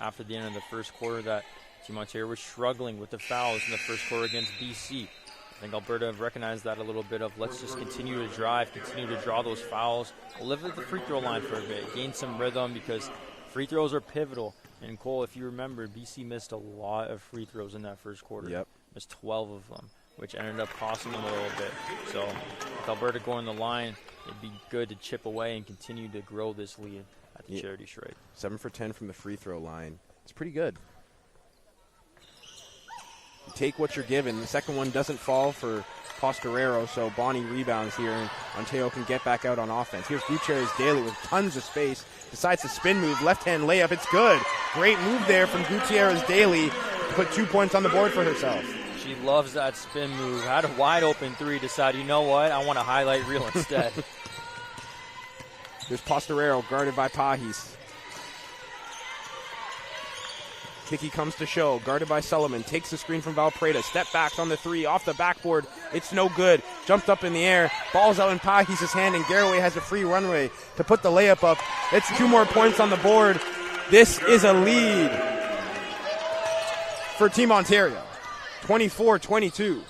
after the end of the first quarter that Team Ontario was struggling with the fouls in the first quarter against BC. I think Alberta recognized that a little bit of let's just continue to drive, continue to draw those fouls, live at the free throw line for a bit, gain some rhythm because free throws are pivotal. And Cole, if you remember, BC missed a lot of free throws in that first quarter.
Yep.
Missed 12 of them, which ended up costing them a little bit. So with Alberta going the line, it'd be good to chip away and continue to grow this lead at the Charity Stripe.
7 for 10 from the free throw line. It's pretty good. You take what you're given. The second one doesn't fall for Postorero, so Bonnie rebounds here, and Ontario can get back out on offense. Here's Gutierrez Daly with tons of space. Decides to spin move, left-hand layup. It's good. Great move there from Gutierrez Daly to put 2 points on the board for herself.
She loves that spin move. Had a wide open 3, decided, you know what, I want to highlight reel instead.
There's Postorero guarded by Pahis. Kiki comes to show, guarded by Sullivan, takes the screen from Valpreda, step backs on the three, off the backboard, it's no good, jumped up in the air, ball's out in Pahis' hand, and Garraway has a free runway to put the layup up. It's 2 more points on the board. This is a lead for Team Ontario, 24-22.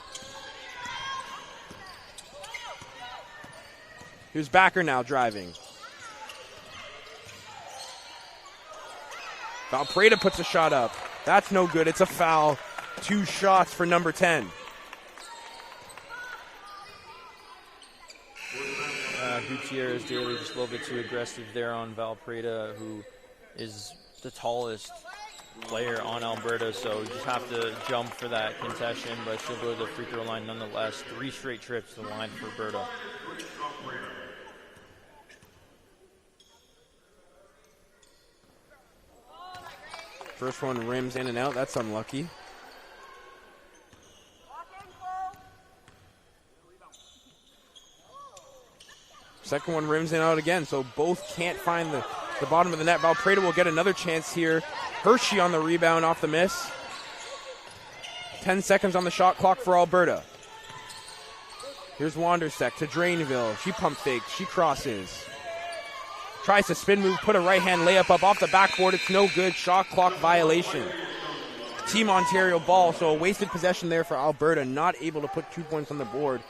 Here's Backer now driving. Valpreda puts a shot up. That's no good. It's a foul. 2 shots for number 10.
Gutierrez Daly just a little bit too aggressive there on Valpreda, who is the tallest player on Alberta, so you just have to jump for that contestation, but she'll go to the free throw line nonetheless. 3 straight trips to the line for Alberta.
First one rims in and out. That's unlucky. Second one rims in and out again, so both can't find the bottom of the net. Valpreda will get another chance here. Hershey on the rebound off the miss. 10 seconds on the shot clock for Alberta. Here's Wandersek to Drainville. She pump fakes. She crosses. Tries to spin move, put a right-hand layup up off the backboard. It's no good. Shot clock violation. Team Ontario ball, so a wasted possession there for Alberta. Not able to put 2 points on the board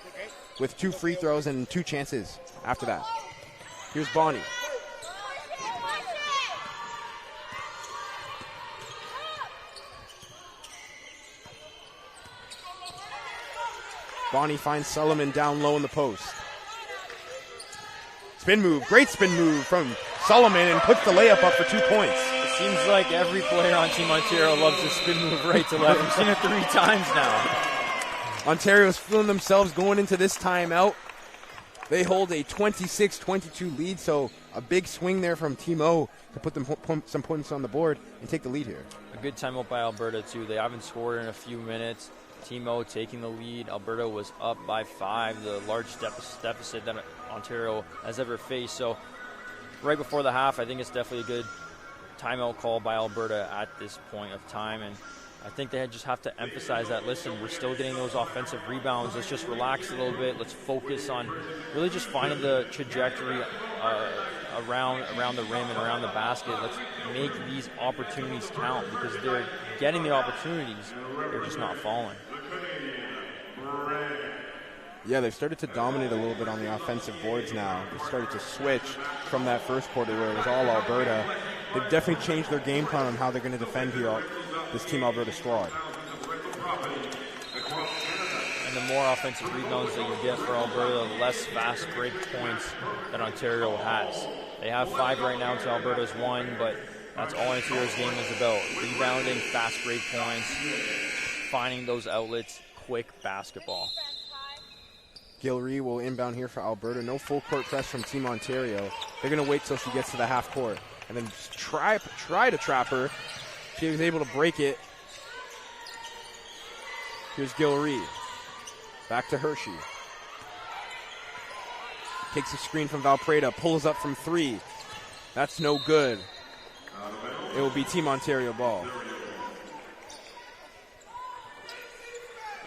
with 2 free throws and 2 chances after that. Here's Bonnie. Bonnie finds Sullivan down low in the post. Spin move, great spin move from Sullivan, and puts the layup up for 2 points.
It seems like every player on Team Ontario loves to spin move right to left. We've seen it 3 times now.
Ontario's feeling themselves going into this timeout. They hold a 26-22 lead, so a big swing there from Team O to put them some points on the board and take the lead here.
A good timeout by Alberta, too. They haven't scored in a few minutes. Team O taking the lead. Alberta was up by 5, the largest deficit that Ontario has ever faced. So right before the half, I think it's definitely a good timeout call by Alberta at this point of time. And I think they just have to emphasize that, listen, we're still getting those offensive rebounds. Let's just relax a little bit. Let's focus on really just finding the trajectory around the rim and around the basket. Let's make these opportunities count, because they're getting the opportunities. They're just not falling.
Yeah, they've started to dominate a little bit on the offensive boards now. They've started to switch from that first quarter where it was all Alberta. They've definitely changed their game plan on how they're going to defend here, this Team Alberta squad.
And the more offensive rebounds that you get for Alberta, the less fast break points that Ontario has. They have 5 right now to Alberta's 1, but that's all Ontario's game is about. Rebounding, fast break points, finding those outlets, quick basketball.
Gilree will inbound here for Alberta. No full court press from Team Ontario. They're going to wait till she gets to the half court and then just try to trap her. She was able to break it. Here's Gilree. Back to Hershey. Takes a screen from Valpreda. Pulls up from 3. That's no good. It will be Team Ontario ball.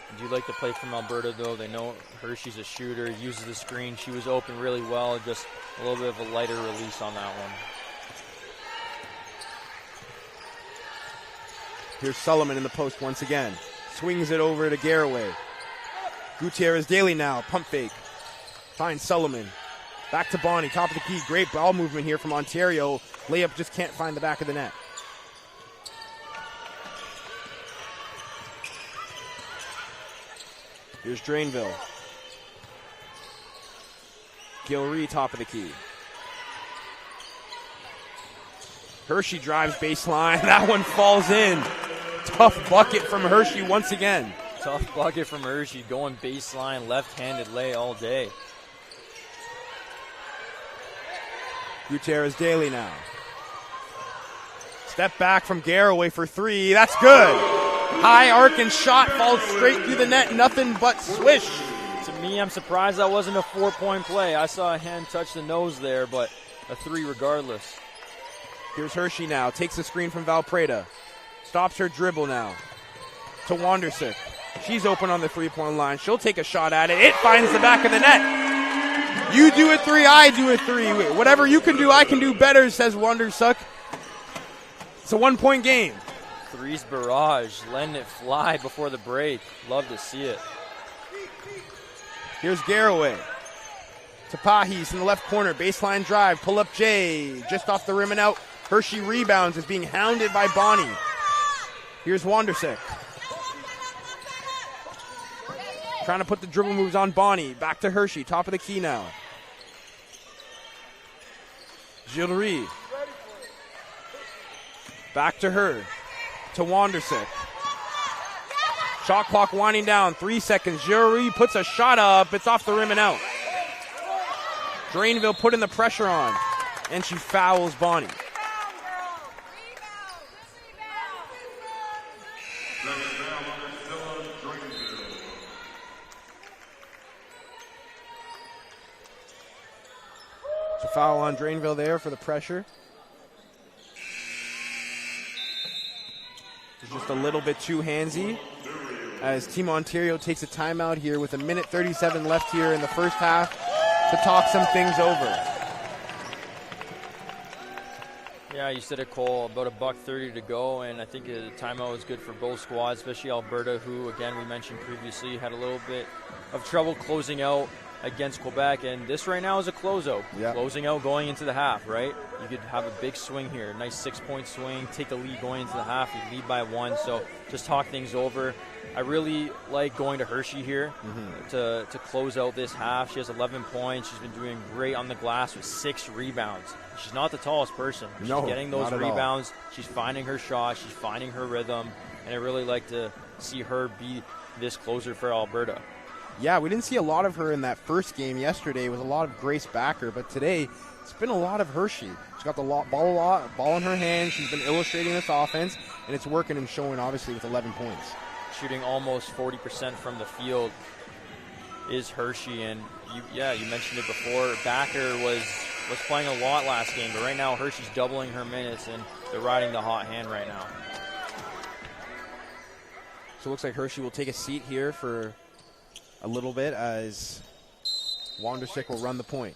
I do like the play from Alberta, though. They know Hershey's a shooter, uses the screen. She was open really well, just a little bit of a lighter release on that one.
Here's Sullivan in the post once again. Swings it over to Garraway. Gutierrez Daly now, pump fake. Finds Sullivan. Back to Bonnie, top of the key. Great ball movement here from Ontario. Layup just can't find the back of the net. Here's Drainville. Gilree, top of the key. Hershey drives baseline. That one falls in. Tough bucket from Hershey once again.
Tough bucket from Hershey, going baseline, left-handed lay all day.
Gutierrez Daly now. Step back from Garraway for 3. That's good. High arc and shot falls straight through the net. Nothing but swish.
To me, I'm surprised that wasn't a 4-point play. I saw a hand touch the nose there, but a 3 regardless.
Here's Hershey now. Takes the screen from Valpreda. Stops her dribble now to Wandersick. She's open on the three-point line. She'll take a shot at it. It finds the back of the net. You do a three, I do a three. Whatever you can do, I can do better, says Wandersick. It's a one-point game.
Threes barrage, letting it fly before the break. Love to see it.
Here's Garraway to Pahis in the left corner. Baseline drive, pull up J, just off the rim and out. Hershey rebounds, is being hounded by Bonnie. Here's Wandersick. Trying to put the dribble moves on Bonnie. Back to Hershey, top of the key now. Gilles. Back to her, to Wandersick. Shot clock winding down, 3 seconds. Gilles puts a shot up, it's off the rim and out. Drainville putting the pressure on, and she fouls Bonnie. It's a foul on Drainville there for the pressure. It's just a little bit too handsy as Team Ontario takes a timeout here with 1:37 left here in the first half to talk some things over.
Yeah, you said it, Cole, about $1:30 to go, and I think the timeout was good for both squads, especially Alberta, who, again, we mentioned previously, had a little bit of trouble closing out against Quebec, and this right now is a closeout.
Yep.
Closing out going into the half, right? You could have a big swing here, nice 6-point swing, take the lead going into the half, you lead by 1, so just talk things over. I really like going to Hershey here to close out this half. She has 11 points. She's been doing great on the glass with 6 rebounds. She's not the tallest person. She's getting those rebounds. She's finding her shot. She's finding her rhythm, and I really like to see her be this closer for Alberta.
Yeah, we didn't see a lot of her in that first game yesterday. It was a lot of Grace Backer, but today it's been a lot of Hershey. She's got the ball in her hand. She's been illustrating this offense, and it's working and showing, obviously, with 11 points.
Shooting almost 40% from the field is Hershey, and you mentioned it before. Backer was playing a lot last game, but right now Hershey's doubling her minutes, and they're riding the hot hand right now.
So it looks like Hershey will take a seat here for a little bit as Wandersick will run the point.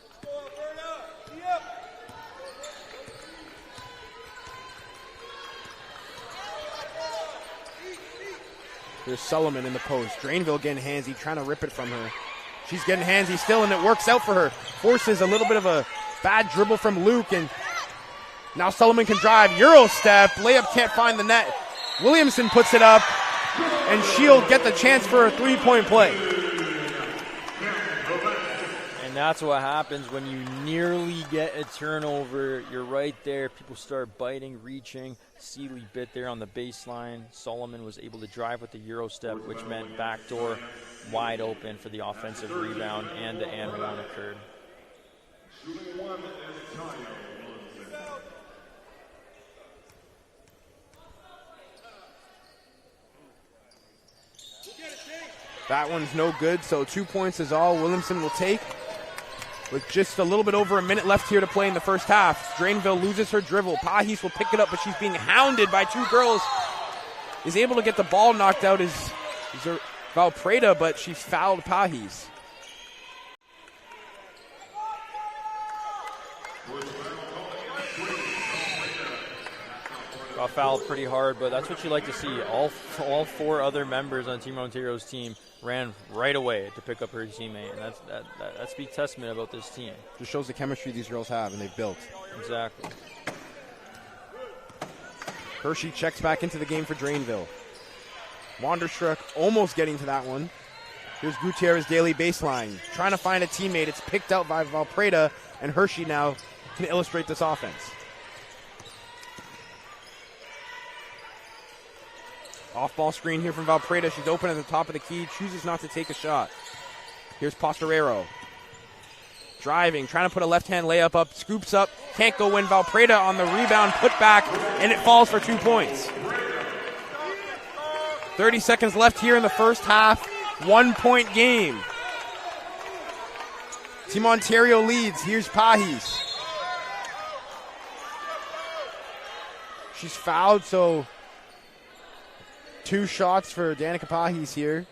There's Sullivan in the post. Drainville getting handsy, trying to rip it from her. She's getting handsy still, and it works out for her. Forces a little bit of a bad dribble from Luke, and now Sullivan can drive. Euro step. Layup can't find the net. Williamson puts it up, and she'll get the chance for a three-point play.
And that's what happens when you nearly get a turnover. You're right there. People start biting, reaching. Seeley bit there on the baseline. Solomon was able to drive with the Euro step, which meant backdoor wide open for the offensive rebound, and the and one occurred.
That one's no good, so 2 points is all Williamson will take. With just a little bit over a minute left here to play in the first half. Drainville loses her dribble. Pahis will pick it up, but she's being hounded by 2 girls. Is able to get the ball knocked out is Valpreda, but she's fouled Pahis.
Got fouled pretty hard, but that's what you like to see. All 4 other members on Team Ontario's team ran right away to pick up her teammate, and that speaks testament about this team.
Just shows the chemistry these girls have and they've built.
Exactly.
Hershey checks back into the game for Drainville. Wanderstruck almost getting to that one. Here's Gutierrez daily baseline. Trying to find a teammate. It's picked out by Valpreda, and Hershey now can illustrate this offense. Off-ball screen here from Valpreda. She's open at the top of the key. Chooses not to take a shot. Here's Postorero. Driving, trying to put a left-hand layup up. Scoops up. Can't go in. Valpreda on the rebound. Put back, and it falls for 2 points. 30 seconds left here in the first half. 1-point game. Team Ontario leads. Here's Pahis. She's fouled, so 2 shots for Danica Pahis here.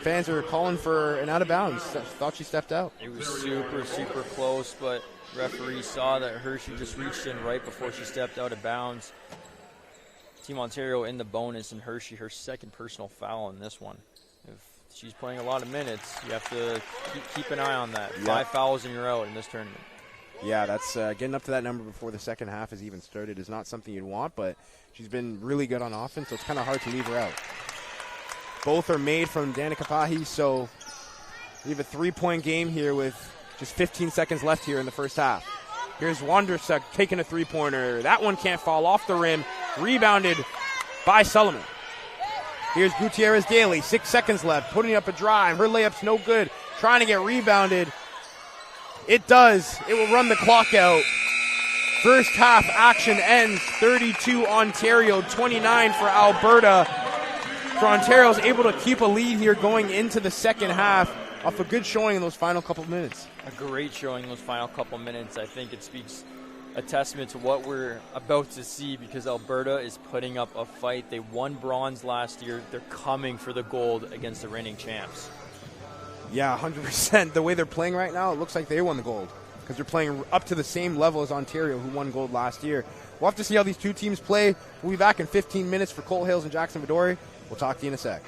Fans are calling for an out of bounds. Thought she stepped out.
It was super, super close, but referee saw that Hershey just reached in right before she stepped out of bounds. Team Ontario in the bonus, and Hershey her second personal foul in this one. If she's playing a lot of minutes, you have to keep an eye on that. Yep. 5 fouls and you're out in this tournament.
Yeah, that's getting up to that number before the second half has even started is not something you'd want, but she's been really good on offense, so it's kind of hard to leave her out. Both are made from Danica Pahis, so we have a 3-point game here with just 15 seconds left here in the first half. Here's Wandersuk taking a 3-pointer. That one can't fall off the rim. Rebounded by Sullivan. Here's Gutierrez Daly, 6 seconds left, putting up a drive. Her layup's no good, trying to get rebounded. It does. It will run the clock out. First half action ends 32 Ontario, 29 for Alberta. So Ontario's able to keep a lead here going into the second half off a good showing in those final couple of minutes.
A great showing in those final couple of minutes. I think it speaks a testament to what we're about to see because Alberta is putting up a fight. They won bronze last year. They're coming for the gold against the reigning champs.
Yeah, 100%. The way they're playing right now, it looks like they won the gold because they're playing up to the same level as Ontario, who won gold last year. We'll have to see how these two teams play. We'll be back in 15 minutes for Cole Hales and Jackson Vidori. We'll talk to you in a sec.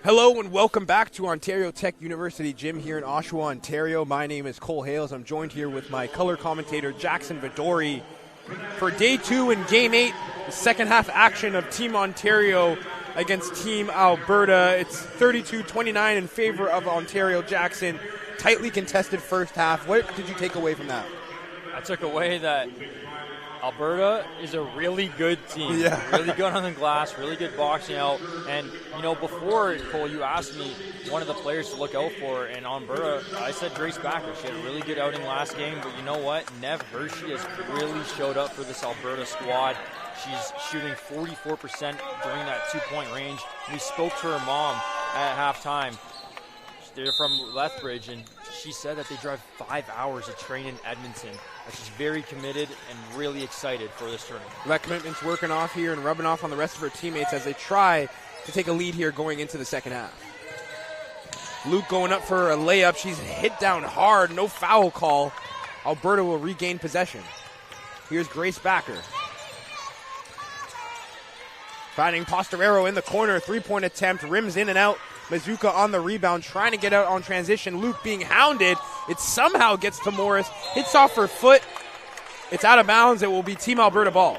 Hello and welcome back to Ontario Tech University Gym here in Oshawa, Ontario. My name is Cole Hales. I'm joined here with my color commentator, Jackson Vidori, for Day 2 and Game 8, the second half action of Team Ontario against Team Alberta. It's 32-29 in favor of Ontario. Jackson, tightly contested first half. What did you take away from that?
I took away that Alberta is a really good team. Yeah. Really good on the glass, really good boxing out. And, you know, before, Cole, you asked me one of the players to look out for, and Alberta, I said Grace Backer. She had a really good outing last game, but you know what? Nev Hershey has really showed up for this Alberta squad. She's shooting 44% during that two-point range. We spoke to her mom at halftime. They're from Lethbridge, and she said that they drive 5 hours to train in Edmonton. She's very committed and really excited for this tournament.
That commitment's working off here and rubbing off on the rest of her teammates as they try to take a lead here going into the second half. Luke going up for a layup. She's hit down hard. No foul call. Alberta will regain possession. Here's Grace Backer. Finding Postorero in the corner. Three-point attempt. Rims in and out. Mazuka on the rebound, trying to get out on transition. Luke being hounded. It somehow gets to Morris. Hits off her foot. It's out of bounds. It will be Team Alberta ball.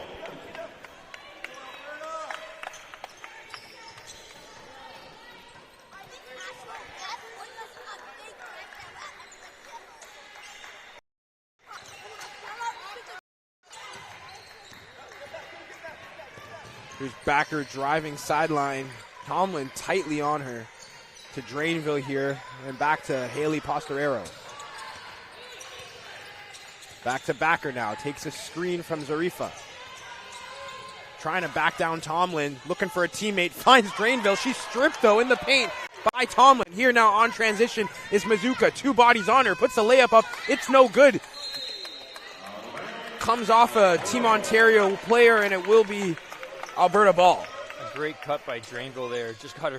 Here's Backer driving sideline. Tomlin tightly on her to Drainville here, and back to Haley Postorero. Back to Backer now, takes a screen from Zarifa. Trying to back down Tomlin, looking for a teammate, finds Drainville. She's stripped though in the paint by Tomlin. Here now on transition is Mazuka, two bodies on her, puts the layup up, it's no good. Comes off a Team Ontario player, and it will be Alberta ball.
A great cut by Drainville there. Just got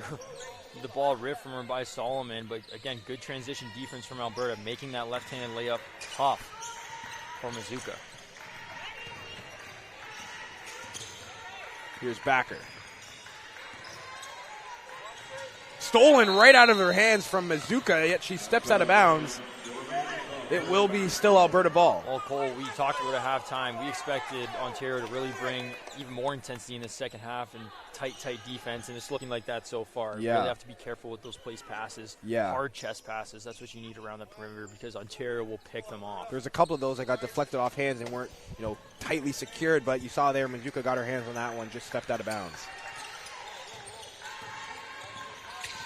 the ball ripped from her by Solomon. But again, good transition defense from Alberta, making that left-handed layup tough for Mazuka.
Here's Backer. Stolen right out of her hands from Mazuka, yet she steps out of bounds. It will be still Alberta ball.
Well, Cole, we talked about at halftime. We expected Ontario to really bring even more intensity in the second half and tight defense, and it's looking like that so far.
Yeah.
You really have to be careful with those place passes.
Yeah.
Hard chest passes. That's what you need around the perimeter because Ontario will pick them off.
There's a couple of those that got deflected off hands and weren't, tightly secured, but you saw there Mazuka got her hands on that one, just stepped out of bounds.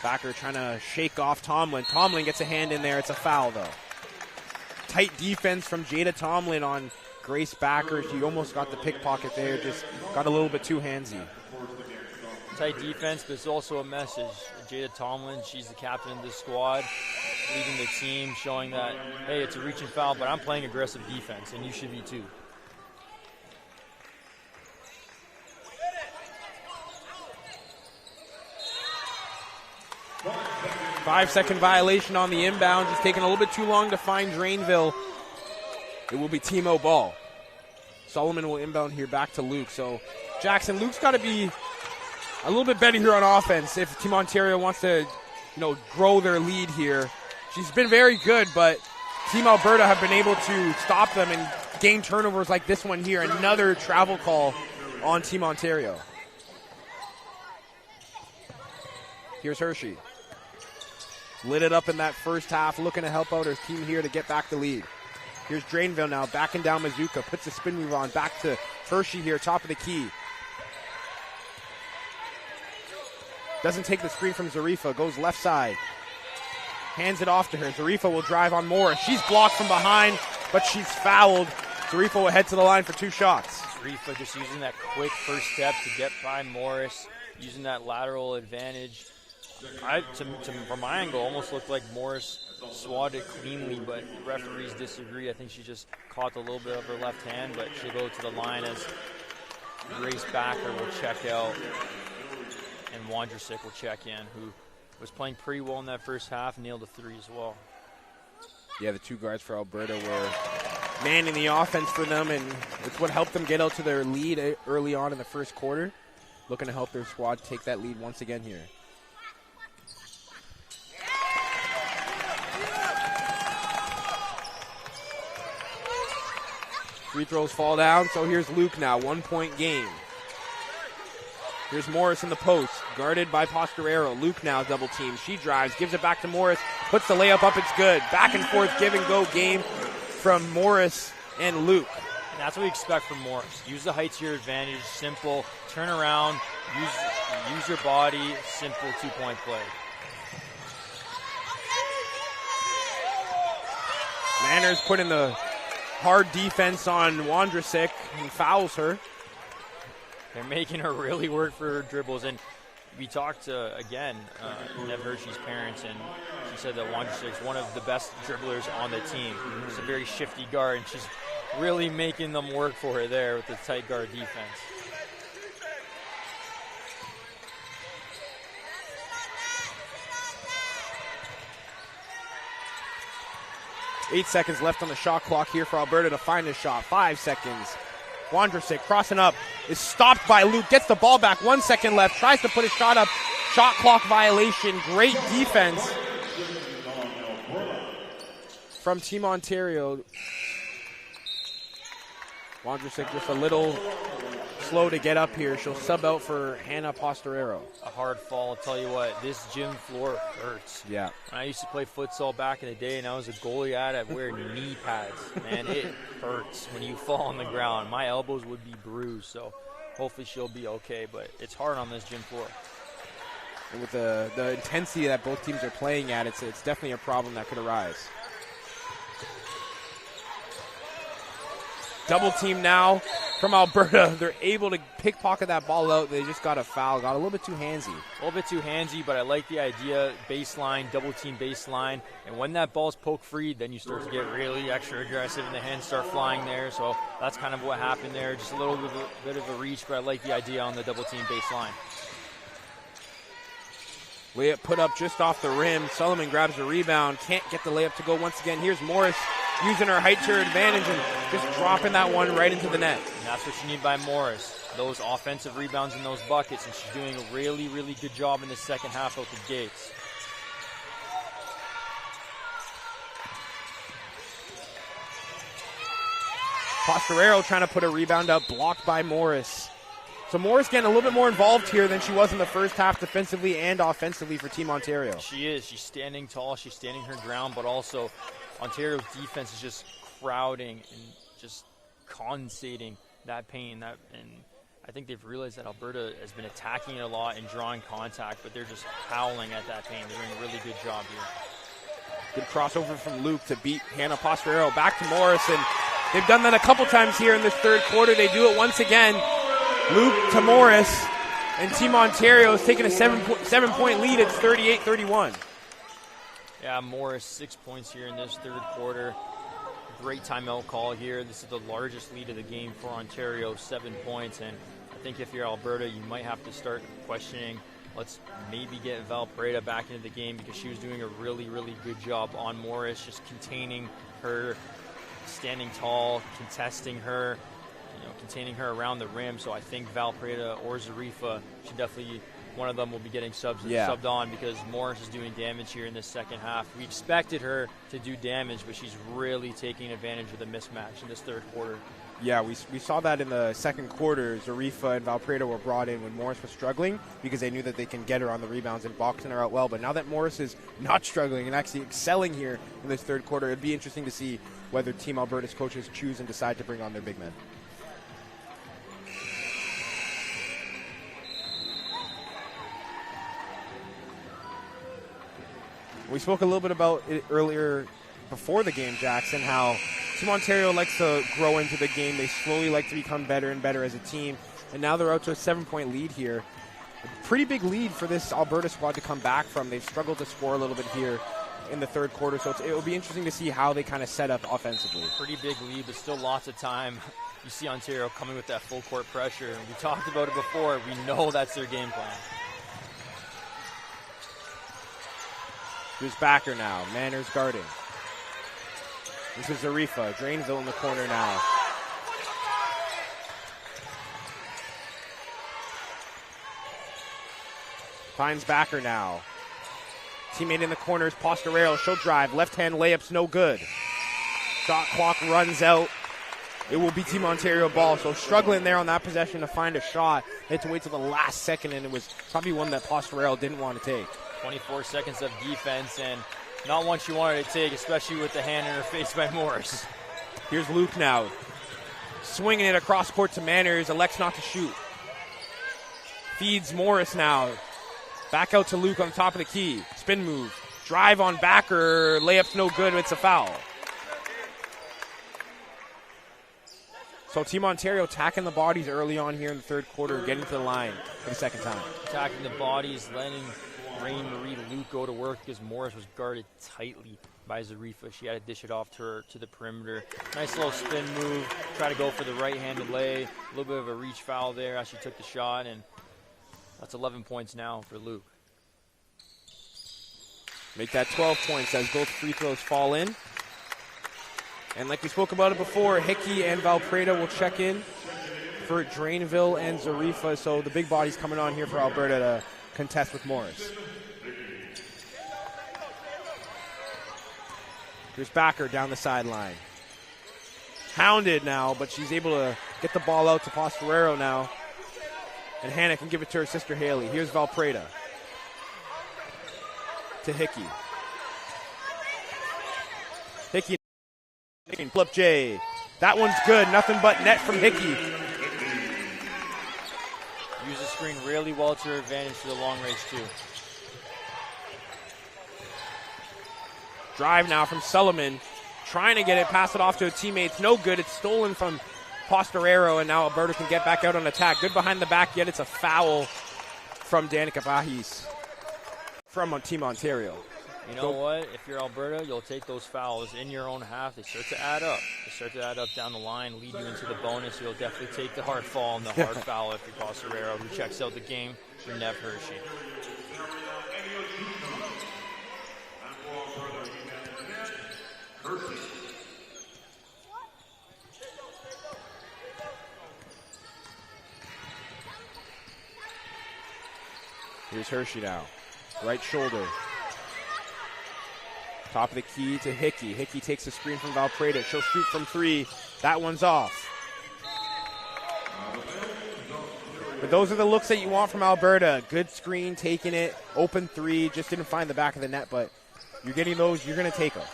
Backer trying to shake off Tomlin. Tomlin gets a hand in there. It's a foul, though. Tight defense from Jada Tomlin on Grace Backer. She almost got the pickpocket there, just got a little bit too handsy.
Tight defense, but it's also a message. Jada Tomlin, she's the captain of this squad, leading the team, showing that, hey, it's a reaching foul, but I'm playing aggressive defense, and you should be too.
Five-second violation on the inbound. Just taking a little bit too long to find Drainville. It will be Team O ball. Solomon will inbound here back to Luke. So, Jackson, Luke's got to be a little bit better here on offense if Team Ontario wants to, grow their lead here. She's been very good, but Team Alberta have been able to stop them and gain turnovers like this one here. Another travel call on Team Ontario. Here's Hershey. Lit it up in that first half, looking to help out her team here to get back the lead. Here's Drainville now, backing down Mazuka, puts the spin move on, back to Hershey here, top of the key. Doesn't take the screen from Zarifa, goes left side. Hands it off to her. Zarifa will drive on Morris. She's blocked from behind, but she's fouled. Zarifa will head to the line for two shots.
Zarifa just using that quick first step to get by Morris, using that lateral advantage. From my angle, almost looked like Morris swatted cleanly, but referees disagree. I think she just caught a little bit of her left hand, but she'll go to the line as Grace Backer will check out, and Wondrusik will check in, who was playing pretty well in that first half, nailed a three as well.
Yeah, the two guards for Alberta were manning the offense for them, and it's what helped them get out to their lead early on in the first quarter. Looking to help their squad take that lead once again here. Free throws fall down, so here's Luke now, 1 point game. Here's Morris in the post, guarded by Postorero. Luke now double team. She drives, gives it back to Morris, puts the layup up, it's good. Back and forth give and go game from Morris and Luke.
And that's what we expect from Morris. Use the height to your advantage, simple, turn around, use your body, simple 2-point play.
Manners put in the hard defense on Wondrusik and fouls her.
They're making her really work for her dribbles. And we talked to, again, Nev Hershey's parents, and she said that Wondrusik's one of the best dribblers on the team. She's a very shifty guard, and she's really making them work for her there with the tight guard defense.
Eight seconds left on the shot clock here for Alberta to find a shot. 5 seconds. Wondrusik crossing up is stopped by Luke. Gets the ball back. 1 second left. Tries to put his shot up. Shot clock violation. Great defense from Team Ontario. Wondrusik just a little slow to get up here. She'll sub out for Hannah Postorero.
A hard fall, I'll tell you what, this gym floor hurts.
Yeah.
When I used to play futsal back in the day and I was a goalie, I'd wear knee pads. Man, it hurts when you fall on the ground. My elbows would be bruised, so hopefully she'll be okay, but it's hard on this gym floor.
And with the intensity that both teams are playing at, it's definitely a problem that could arise. Double team now from Alberta. They're able to pickpocket that ball out. They just got a foul. Got a little bit too handsy.
A little bit too handsy, but I like the idea. Baseline, double team baseline. And when that ball's poke free, then you start to get really extra aggressive and the hands start flying there. So that's kind of what happened there. Just a little bit of a reach, but I like the idea on the double team baseline.
Layup put up just off the rim. Sullivan grabs the rebound. Can't get the layup to go once again. Here's Morris using her height to her advantage and just dropping that one right into the net.
And that's what you need by Morris. Those offensive rebounds and those buckets, and she's doing a really, really good job in the second half out the gates.
Postorero trying to put a rebound up, blocked by Morris. So Morris getting a little bit more involved here than she was in the first half defensively and offensively for Team Ontario.
She is. She's standing tall. She's standing her ground, but also Ontario's defense is just crowding and just condensating that pain. And I think they've realized that Alberta has been attacking it a lot and drawing contact, but they're just howling at that pain. They're doing a really good job here.
Good crossover from Luke to beat Hannah Postorero. Back to Morris, and they've done that a couple times here in this third quarter. They do it once again. Luke to Morris, and Team Ontario is taking a 7-point lead. It's 38-31.
Yeah, Morris 6 points here in this third quarter. Great timeout call here. This is the largest lead of the game for Ontario, 7 points. And I think if you're Alberta, you might have to start questioning, let's maybe get Valparaiso back into the game, because she was doing a really, really good job on Morris, just containing her, standing tall, contesting her, containing her around the rim. So I think Valparaiso or Zarifa should definitely, one of them will be getting subbed on, because Morris is doing damage here in this second half. We expected her to do damage, but she's really taking advantage of the mismatch in this third quarter.
Yeah, we saw that in the second quarter. Zarifa and Valparaiso were brought in when Morris was struggling, because they knew that they can get her on the rebounds and boxing her out well. But now that Morris is not struggling and actually excelling here in this third quarter, it'd be interesting to see whether Team Alberta's coaches choose and decide to bring on their big men. We spoke a little bit about it earlier before the game, Jackson, how Team Ontario likes to grow into the game. They slowly like to become better and better as a team. And now they're out to a 7-point lead here. A pretty big lead for this Alberta squad to come back from. They've struggled to score a little bit here in the third quarter. So it will be interesting to see how they kind of set up offensively.
Pretty big lead, but still lots of time. You see Ontario coming with that full court pressure. We talked about it before. We know that's their game plan.
Here's Backer now. Manners guarding. This is Zarifa. Drainville in the corner now. Finds Backer now. Teammate in the corner is Postorero. She'll drive. Left-hand layup's no good. Shot clock runs out. it will be Team Ontario ball. So struggling there on that possession to find a shot. They had to wait till the last second, and it was probably one that Pastorero didn't want to take.
24 seconds of defense, and not one she wanted to take, especially with the hand in her face by Morris.
Here's Luke now. Swinging it across court to Manners, elects not to shoot. Feeds Morris now. Back out to Luke on top of the key. Spin move. Drive on backer. Layup's no good. It's a foul. So Team Ontario attacking the bodies early on here in the third quarter, getting to the line for the second time.
Attacking the bodies, letting Rain Marie Luke go to work because Morris was guarded tightly by Zarifa. She had to dish it off to her to the perimeter. Nice little spin move. Try to go for the right-handed lay. A little bit of a reach foul there as she took the shot, and that's 11 points now for Luke.
Make that 12 points as both free throws fall in. And like we spoke about it before, Hickey and Valpreda will check in for Drainville and Zarifa. So the big bodies coming on here for Alberta to contest with Morris. Here's Backer down the sideline. Hounded now, but she's able to get the ball out to Pastorero now. And Hannah can give it to her sister Haley. Here's Valpreda. To Hickey. Hickey. Flip J. That one's good. Nothing but net from Hickey.
Use the screen really well to her advantage for the long range too.
Drive now from Sullivan. Trying to get it, pass it off to a teammate. It's no good. It's stolen from Pastorero, and now Alberta can get back out on attack. Good behind the back, yet it's a foul from Danica Bahis from Team Ontario.
You know what? If you're Alberta, you'll take those fouls in your own half. They start to add up. They start to add up down the line, lead you into the bonus. You'll definitely take the hard fall and the hard foul if you're Pastorero, who checks out the game for Nev Hershey.
Here's Hershey now. Right shoulder. Top of the key to Hickey. Hickey takes a screen from Valpreda. She'll shoot from three. That one's off. But those are the looks that you want from Alberta. Good screen, taking it. Open three. Just didn't find the back of the net, but you're getting those. You're going to take them.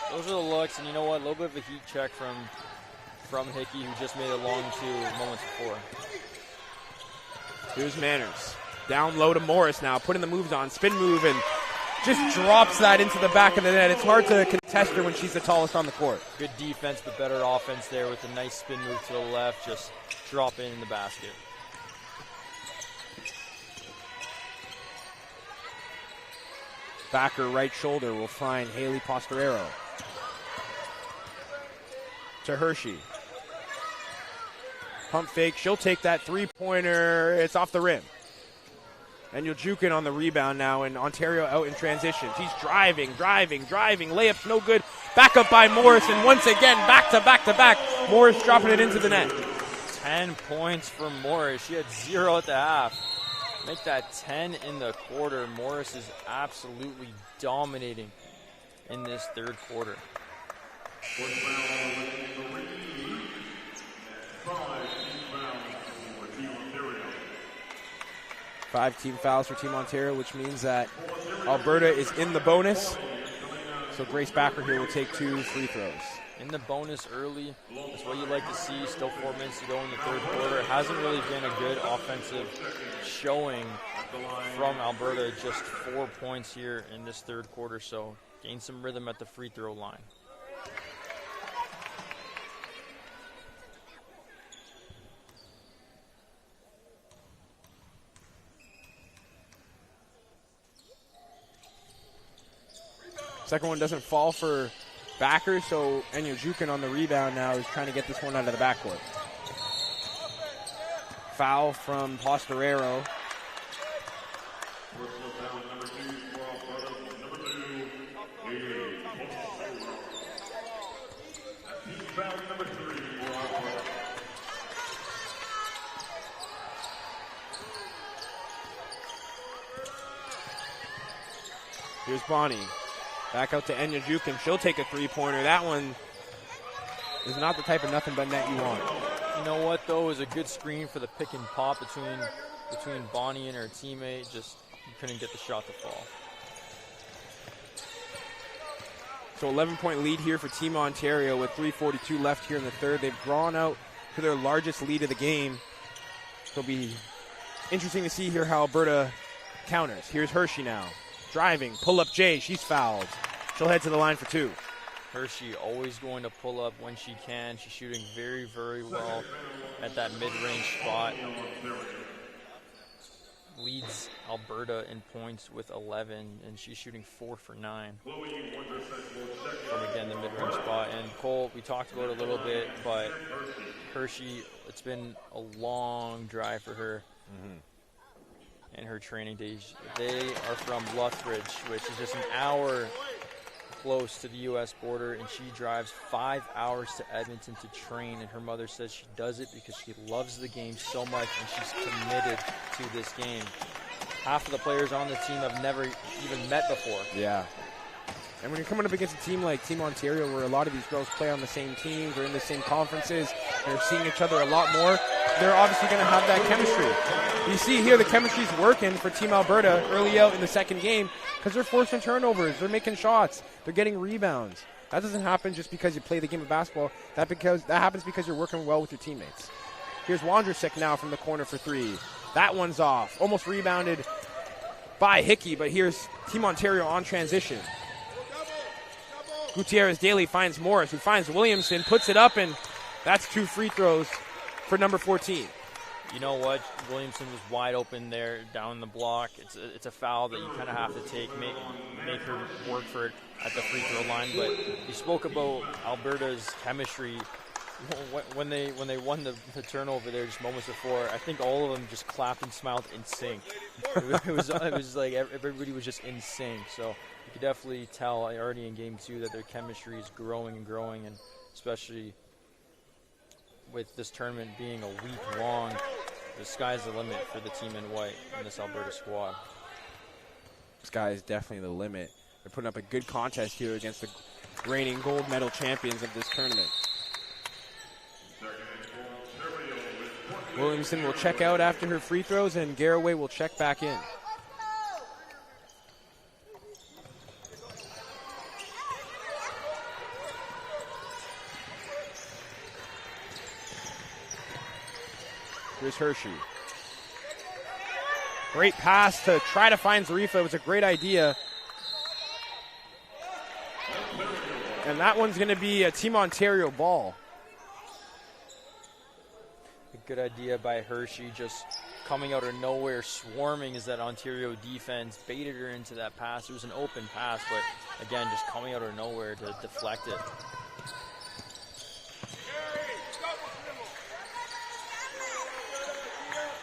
Those are the looks, and you know what? A little bit of a heat check from Hickey, who just made it long 2 moments before.
Here's Manners. Down low to Morris now, putting the moves on. Spin move and just drops that into the back of the net. It's hard to contest her when she's the tallest on the court.
Good defense, but better offense there with a nice spin move to the left. Just drop it in the basket.
Backer right shoulder will find Haley Pastorero. To Hershey. Pump fake. She'll take that three-pointer. It's off the rim. And Jukin on the rebound now, and Ontario out in transition. She's driving. Layup's no good. Back up by Morris, and once again, back to back. Morris dropping it into the net.
10 points for Morris. She had 0 at the half. Make that 10 in the quarter. Morris is absolutely dominating in this third quarter.
Five team fouls for Team Ontario, which means that Alberta is in the bonus. So Grace Backer here will take 2 free throws.
In the bonus early, that's what you like to see. Still 4 minutes to go in the third quarter. It hasn't really been a good offensive showing from Alberta. Just 4 points here in this third quarter, so gain some rhythm at the free throw line.
Second one doesn't fall for Backer, so Jukin on the rebound now is trying to get this one out of the backcourt. Foul from Pastorero. Here's Bonnie. Back out to Jukin. She'll take a three-pointer. That one is not the type of nothing but net you want.
You know what, though, is a good screen for the pick and pop between Bonnie and her teammate. Just couldn't get the shot to fall.
So 11-point lead here for Team Ontario with 3:42 left here in the third. They've drawn out to their largest lead of the game. It'll be interesting to see here how Alberta counters. Here's Hershey now. Driving, pull-up J, she's fouled. She'll head to the line for two.
Hershey always going to pull up when she can. She's shooting very, very well at that mid-range spot. Leads Alberta in points with 11, and she's shooting 4 for 9 from, again, the mid-range spot. And Cole, we talked about it a little bit, but Hershey, it's been a long drive for her in her training days. They are from Lethbridge, which is just an hour close to the U.S. border, and she drives 5 hours to Edmonton to train, and her mother says she does it because she loves the game so much and she's committed to this game. Half of the players on the team have never even met before.
Yeah. And when you're coming up against a team like Team Ontario, where a lot of these girls play on the same teams or in the same conferences, and are seeing each other a lot more, they're obviously going to have that chemistry. You see here the chemistry's working for Team Alberta early out in the second game because they're forcing turnovers, they're making shots, they're getting rebounds. That doesn't happen just because you play the game of basketball. That happens because you're working well with your teammates. Here's Wondrusek now from the corner for three. That one's off. Almost rebounded by Hickey, but here's Team Ontario on transition. Gutierrez Daly finds Morris, who finds Williamson, puts it up, and that's 2 free throws for number 14.
You know what? Williamson was wide open there down the block. It's a foul that you kind of have to take, make her work for it at the free throw line. But you spoke about Alberta's chemistry. When they won the turnover there just moments before, I think all of them just clapped and smiled in sync. It was like everybody was just in sync. So you could definitely tell already in game 2 that their chemistry is growing and growing, and especially with this tournament being a week long, the sky's the limit for the team in white in this Alberta squad.
Sky is definitely the limit. They're putting up a good contest here against the reigning gold medal champions of this tournament. Williamson will check out after her free throws, and Garraway will check back in. Here's Hershey. Great pass to try to find Zarifa. It was a great idea. And that one's going to be a Team Ontario ball.
A good idea by Hershey, just coming out of nowhere, swarming as that Ontario defense baited her into that pass. It was an open pass, but again, just coming out of nowhere to deflect it.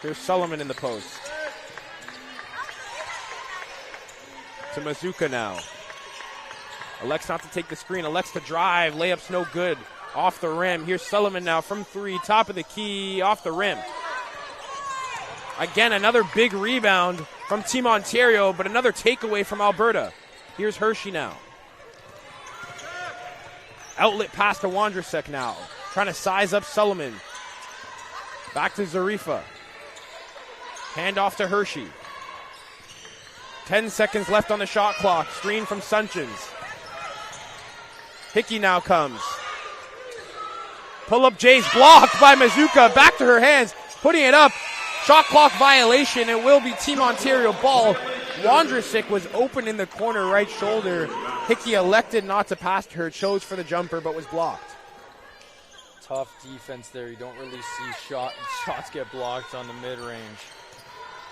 Here's Sullivan in the post. To Mazuka now. Elects not to take the screen. Elects to drive. Layup's no good. Off the rim. Here's Sullivan now from 3. Top of the key. Off the rim. Again, another big rebound from Team Ontario, but another takeaway from Alberta. Here's Hershey now. Outlet pass to Wondrusek now. Trying to size up Sullivan. Back to Zarifa. Hand off to Hershey. 10 seconds left on the shot clock. Screen from Sunchins. Hickey now comes. Pull-up J's blocked by Mazuka. Back to her hands. Putting it up. Shot clock violation. It will be Team Ontario ball. Wondrusek was open in the corner right shoulder. Hickey elected not to pass to her. Chose for the jumper but was blocked.
Tough defense there. You don't really see shots get blocked on the mid-range.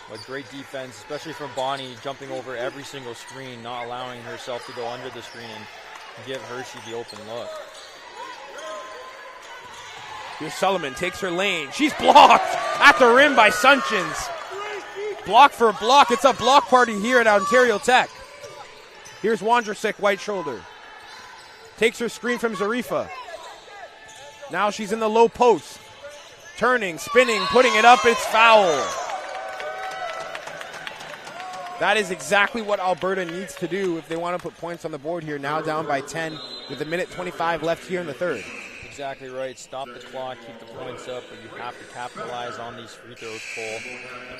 But great defense, especially from Bonnie, jumping over every single screen, not allowing herself to go under the screen and give Hershey the open look.
Here's Sullivan, takes her lane. She's blocked at the rim by Sunchins. Block for a block. It's a block party here at Ontario Tech. Here's Wondrusek, white shoulder. Takes her screen from Zarifa. Now she's in the low post. Turning, spinning, putting it up. It's foul. That is exactly what Alberta needs to do if they want to put points on the board here. Now down by 10 with 1:25 left here in the third.
exactly right. Stop the clock, keep the points up, but you have to capitalize on these free throws, Cole.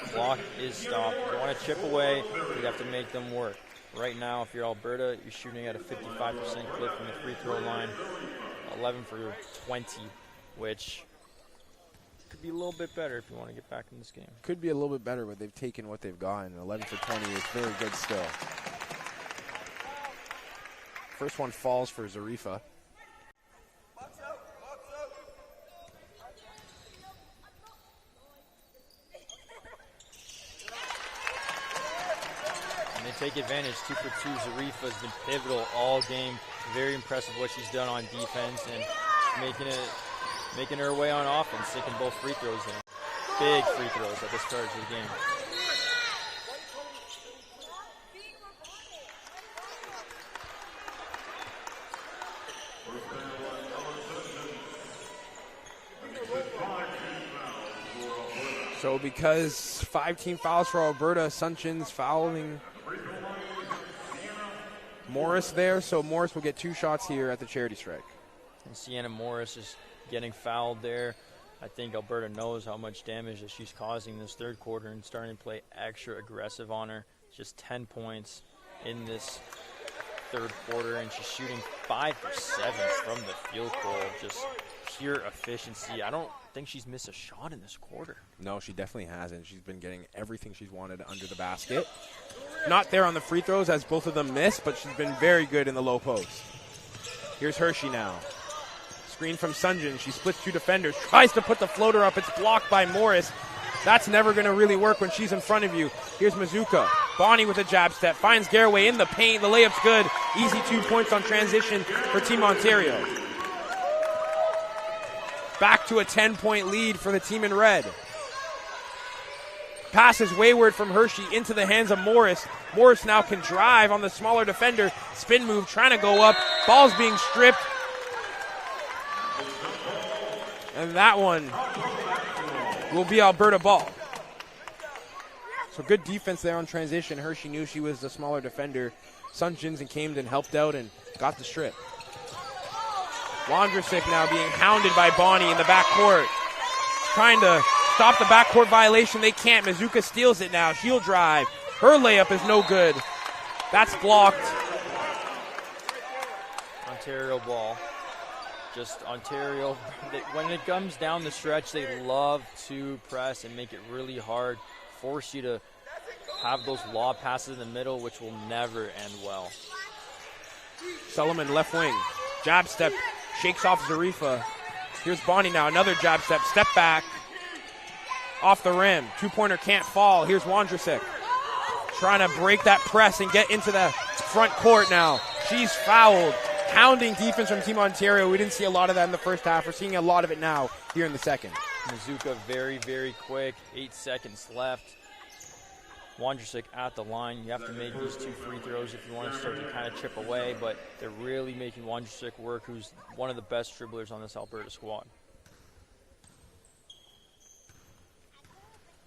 The clock is stopped. If you want to chip away, you have to make them work. Right now, if you're Alberta, you're shooting at a 55% clip from the free throw line, 11 for 20, which could be a little bit better if you want to get back in this game.
Could be a little bit better, but they've taken what they've gotten. 11 for 20 is very good still. First one falls for Zarifa.
Take advantage. 2 for 2. Zarifa has been pivotal all game. Very impressive what she's done on defense and making her way on offense, taking both free throws in. Big free throws at the start of the game.
So because 5 team fouls for Alberta, Sunchin's fouling Morris there, so Morris will get 2 shots here at the charity strike.
And Sienna Morris is getting fouled there. I think Alberta knows how much damage that she's causing this third quarter and starting to play extra aggressive on her. Just 10 points in this third quarter, and she's shooting 5 for 7 from the field goal. Just pure efficiency. I don't think she's missed a shot in this quarter.
No, she definitely hasn't. She's been getting everything she's wanted under the basket. Not there on the free throws as both of them missed, but she's been very good in the low post. Here's Hershey now. Screen from Sunjin. She splits 2 defenders. Tries to put the floater up. It's blocked by Morris. That's never going to really work when she's in front of you. Here's Mizuka. Bonnie with a jab step. Finds Garraway in the paint. The layup's good. Easy 2 points on transition for Team Ontario. Back to a 10-point lead for the team in red. Pass is wayward from Hershey into the hands of Morris. Morris now can drive on the smaller defender. Spin move, trying to go up. Ball's being stripped. And that one will be Alberta ball. So good defense there on transition. Hershey knew she was the smaller defender. Sunjins and Camden helped out and got the strip. Wondrasik now being hounded by Bonnie in the backcourt. Trying to stop the backcourt violation. They can't. Mizuka steals it now. She'll drive. Her layup is no good. That's blocked.
Ontario ball. Just Ontario, when it comes down the stretch, they love to press and make it really hard. Force you to have those lob passes in the middle, which will never end well.
Sullivan left wing. Jab step. Shakes off Zarifa. Here's Bonnie now. Another jab step. Step back. Off the rim. 2-pointer can't fall. Here's Wondrasik. Trying to break that press and get into the front court now. She's fouled. Hounding defense from Team Ontario. We didn't see a lot of that in the first half. We're seeing a lot of it now here in the second.
Mizuka very, very quick. 8 seconds left. Wondrasik at the line. You have to make these 2 free throws if you want to start to kind of chip away, but they're really making Wondrasik work, who's one of the best dribblers on this Alberta squad.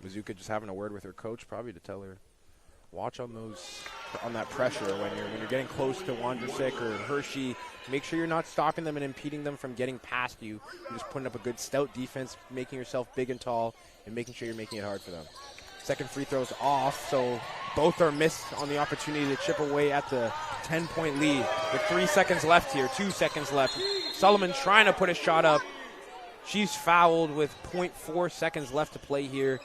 Mizuka just having a word with her coach, probably to tell her, watch on that pressure when you're getting close to Wondrasik or Hershey. Make sure you're not stopping them and impeding them from getting past you. You're just putting up a good stout defense, making yourself big and tall, and making sure you're making it hard for them. Second free throw's off, so both are missed on the opportunity to chip away at the 10-point lead. With 3 seconds left here, 2 seconds left. Sullivan trying to put a shot up. She's fouled with 0.4 seconds left to play here.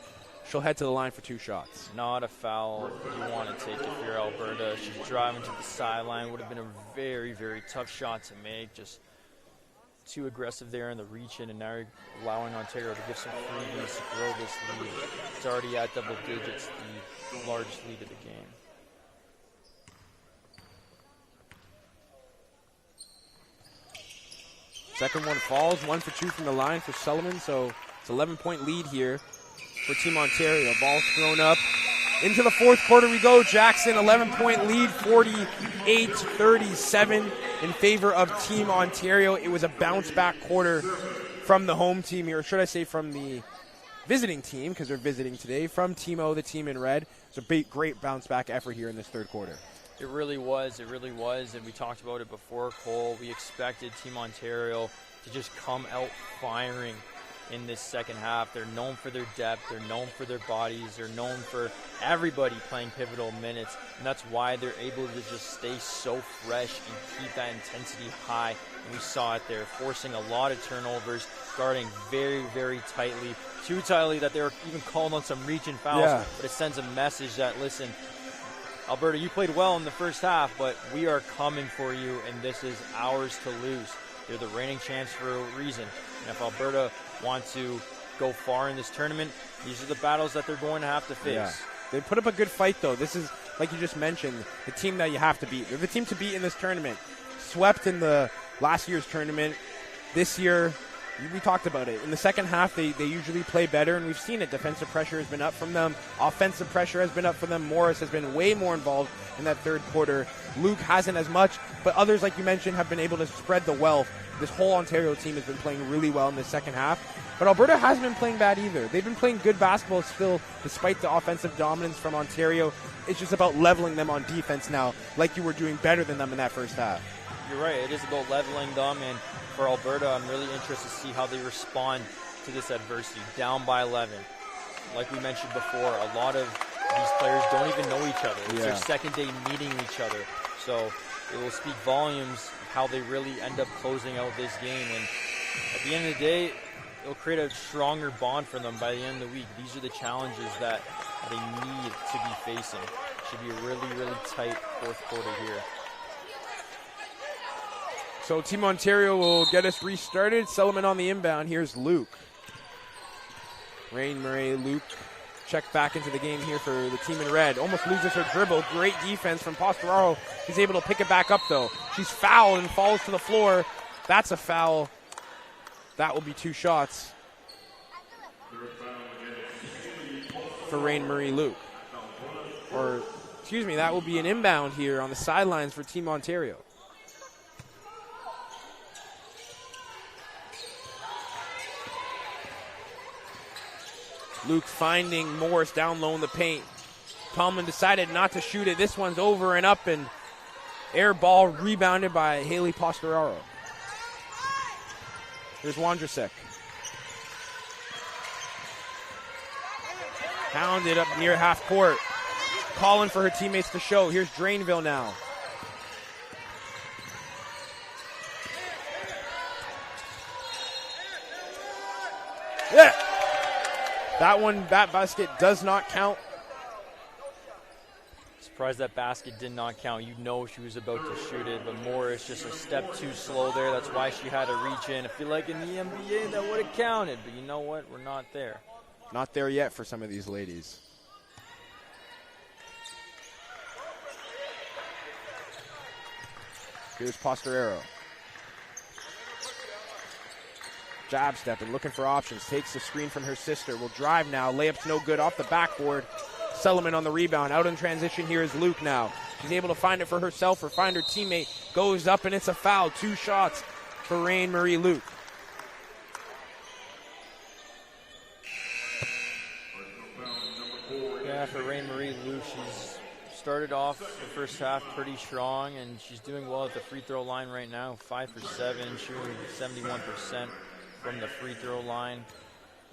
She'll head to the line for 2 shots. Not a foul
You want to take if you're Alberta. She's driving to the sideline. Would have been a very, very tough shot to make. Just too aggressive there in the reach-in, and now you're allowing Ontario to give some freebies to grow this lead. It's already at double digits, the largest lead of the game.
Second one falls, 1 for 2 from the line for Sullivan, so it's 11-point lead here for Team Ontario. Ball thrown up. Into the fourth quarter we go. Jackson, 11-point lead, 48-37 in favor of Team Ontario. It was a bounce-back quarter from the home team here, or should I say from the visiting team, because they're visiting today, from Team O, the team in red. It's a great bounce-back effort here in this third quarter.
It really was, and we talked about it before, Cole. We expected Team Ontario to just come out firing in this second half. They're known for their depth, they're known for their bodies, they're known for everybody playing pivotal minutes, and that's why they're able to just stay so fresh and keep that intensity high. And we saw it there, forcing a lot of turnovers, guarding very, very tightly, too tightly that they were even called on some reach-in fouls, but it sends a message that, listen, Alberta, you played well in the first half, but we are coming for you, and this is ours to lose. They're the reigning champs for a reason. And if Alberta want to go far in this tournament, these are the battles that they're going to have to face.
Yeah. They put up a good fight, though. This is, like you just mentioned, the team that you have to beat. They're the team to beat in this tournament. Swept in the last year's tournament. This year, we talked about it. In the second half, they usually play better, and we've seen it. Defensive pressure has been up from them. Offensive pressure has been up for them. Morris has been way more involved in that third quarter. Luke hasn't as much, but others, like you mentioned, have been able to spread the wealth. This whole Ontario team has been playing really well in the second half. But Alberta hasn't been playing bad either. They've been playing good basketball still, despite the offensive dominance from Ontario. It's just about leveling them on defense now, like you were doing better than them in that first half.
You're right. It is about leveling them, and for Alberta, I'm really interested to see how they respond to this adversity. Down by 11. Like we mentioned before, a lot of these players don't even know each other. It's their second day meeting each other. So it will speak volumes of how they really end up closing out this game. And at the end of the day, it'll create a stronger bond for them by the end of the week. These are the challenges that they need to be facing. Should be a really, really tight fourth quarter here.
So Team Ontario will get us restarted. Sullivan on the inbound. Here's Luke. Rain Murray, Luke check back into the game here for the team in red. Almost loses her dribble. Great defense from Postoraro. She's able to pick it back up, though. She's fouled and falls to the floor. That's a foul. That will be 2 shots for Rain Murray Luke. Or, excuse me, that will be an inbound here on the sidelines for Team Ontario. Luke finding Morris down low in the paint. Tomlin decided not to shoot it. This one's over and up, and air ball rebounded by Haley Postoraro. Here's Wondrasek. Pounded up near half court. Calling for her teammates to show. Here's Drainville now. Yeah. That basket does not count.
Surprised that basket did not count. You know she was about to shoot it, but Morris just a step too slow there. That's why she had to reach in. I feel like in the NBA that would have counted, but you know what? We're not there.
Not there yet for some of these ladies. Here's Postoraro. Jab stepping, looking for options. Takes the screen from her sister. Will drive now. Layup's no good off the backboard. Sullivan on the rebound. Out in transition here is Luke now. She's able to find it for herself or find her teammate. Goes up and it's a foul. 2 shots for Rain Marie Luke.
Yeah, for Rain Marie Luke, she's started off the first half pretty strong, and she's doing well at the free throw line right now. 5 for 7, shooting 71% from the free throw line.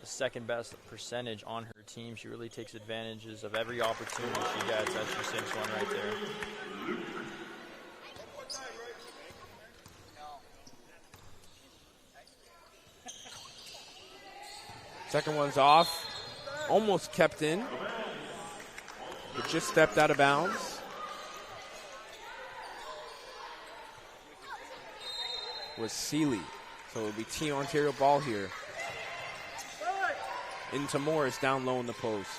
The second best percentage on her team. She really takes advantages of every opportunity she gets. That's your 6-1 right there.
Second one's off. Almost kept in. It just stepped out of bounds. Was Seeley. So it'll be Team Ontario ball here. Into Morris down low in the post.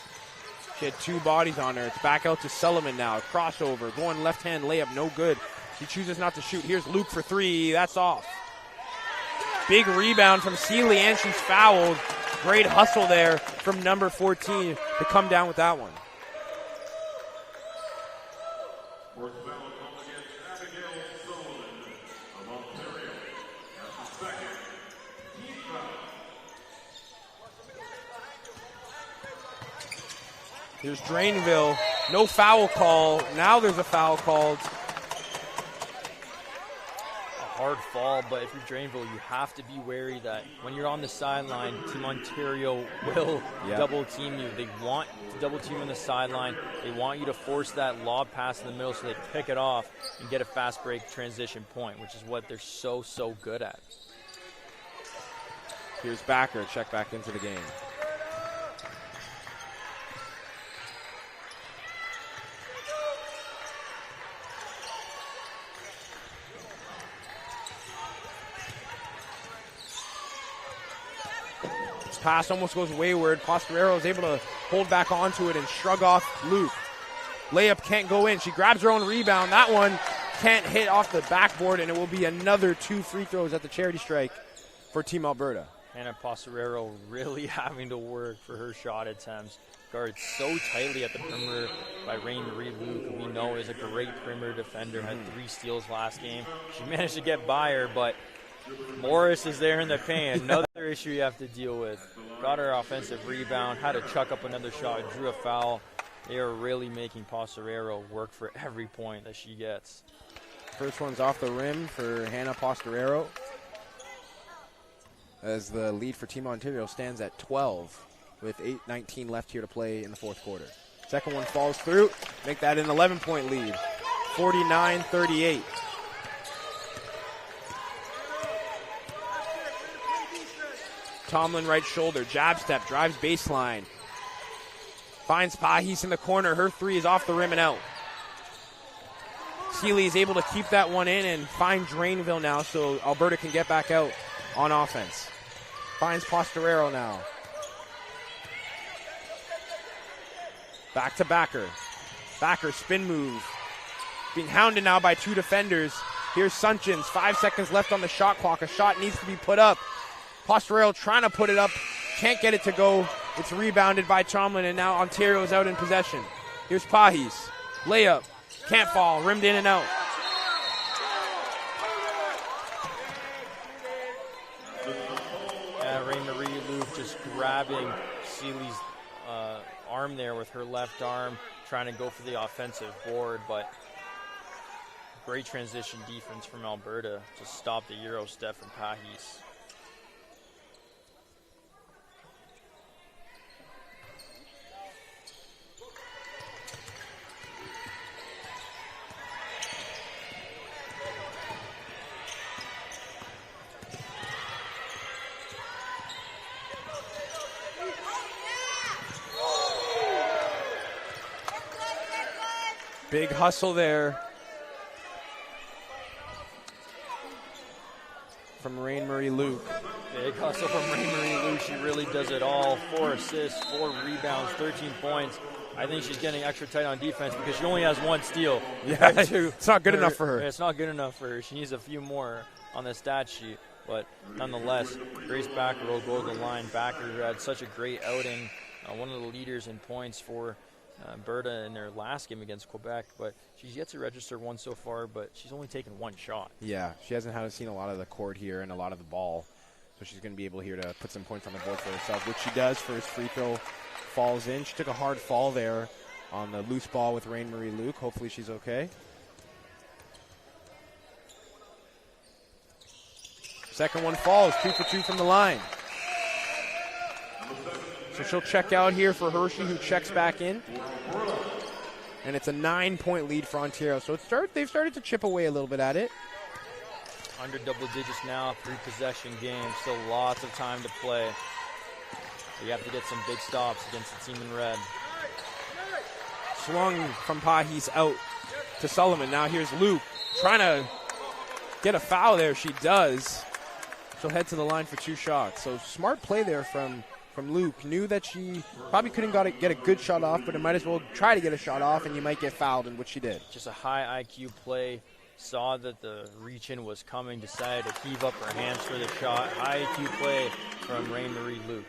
She had 2 bodies on her. It's back out to Sullivan now. Crossover. Going left hand layup. No good. She chooses not to shoot. Here's Luke for 3. That's off. Big rebound from Seeley, and she's fouled. Great hustle there from number 14 to come down with that one. Here's Drainville. No foul call. Now there's a foul called.
A hard fall, but if you're Drainville, you have to be wary that when you're on the sideline, Team Ontario will double team you. They want to double team you on the sideline. They want you to force that lob pass in the middle so they can pick it off and get a fast break transition point, which is what they're so good at.
Here's Backer, check back into the game. This pass almost goes wayward. Posterero is able to hold back onto it and shrug off Luke. Layup can't go in. She grabs her own rebound. That one can't hit off the backboard, and it will be another 2 free throws at the charity strike for Team Alberta.
Hannah Posterero really having to work for her shot attempts. Guarded so tightly at the perimeter by Rain Marie Luke, who we know is a great perimeter defender, had 3 steals last game. She managed to get by her, but Morris is there in the paint. Another issue you have to deal with. Got her offensive rebound, had to chuck up another shot, drew a foul. They are really making Posterero work for every point that she gets.
First one's off the rim for Hannah Posterero, as the lead for Team Ontario stands at 12 with 8:19 left here to play in the fourth quarter. Second one falls through, make that an 11-point lead, 49-38. Tomlin right shoulder, jab step, drives baseline. Finds Pahis in the corner, her 3 is off the rim and out. Seeley is able to keep that one in and find Drainville now so Alberta can get back out on offense. Finds Posterero now. Back to Backer. Backer spin move. Being hounded now by 2 defenders. Here's Sunchins, 5 seconds left on the shot clock. A shot needs to be put up. Posterero trying to put it up. Can't get it to go. It's rebounded by Tomlin, and now Ontario is out in possession. Here's Pahis. Layup. Can't fall. Rimmed in and out.
Rain Marie Luke just grabbing Seeley's arm there with her left arm, trying to go for the offensive board, but great transition defense from Alberta to stop the Euro step from Pahis.
Big hustle there from Rain Marie Luke.
Big hustle from Rain Marie Luke. She really does it all. 4 assists, 4 rebounds, 13 points. I think she's getting extra tight on defense because she only has 1 steal.
Yeah, it's not good enough for her.
It's not good enough for her. She needs a few more on the stat sheet. But nonetheless, Grace Backer will go to the line. Backer, who had such a great outing, one of the leaders in points for Alberta in their last game against Quebec, but she's yet to register 1 so far, but she's only taken 1 shot.
Yeah, she hasn't seen a lot of the court here and a lot of the ball, so she's going to be able here to put some points on the board for herself, which she does. First free throw falls in. She took a hard fall there on the loose ball with Rain Marie Luke. Hopefully she's okay. Second one falls, 2 for 2 from the line. So she'll check out here for Hershey, who checks back in. And it's a 9-point lead for Ontario. So they've started to chip away a little bit at it.
Under double digits now, 3 possession game. Still lots of time to play. You have to get some big stops against the team in red.
Swung from Pahis out to Sullivan. Now here's Luke trying to get a foul there. She does. She'll head to the line for 2 shots. So smart play there from Luke. Knew that she probably couldn't get a good shot off, but it might as well try to get a shot off, and you might get fouled, in which she did.
Just a high IQ play. Saw that the reach-in was coming, decided to heave up her hands for the shot. High IQ play from Rain Marie Luke.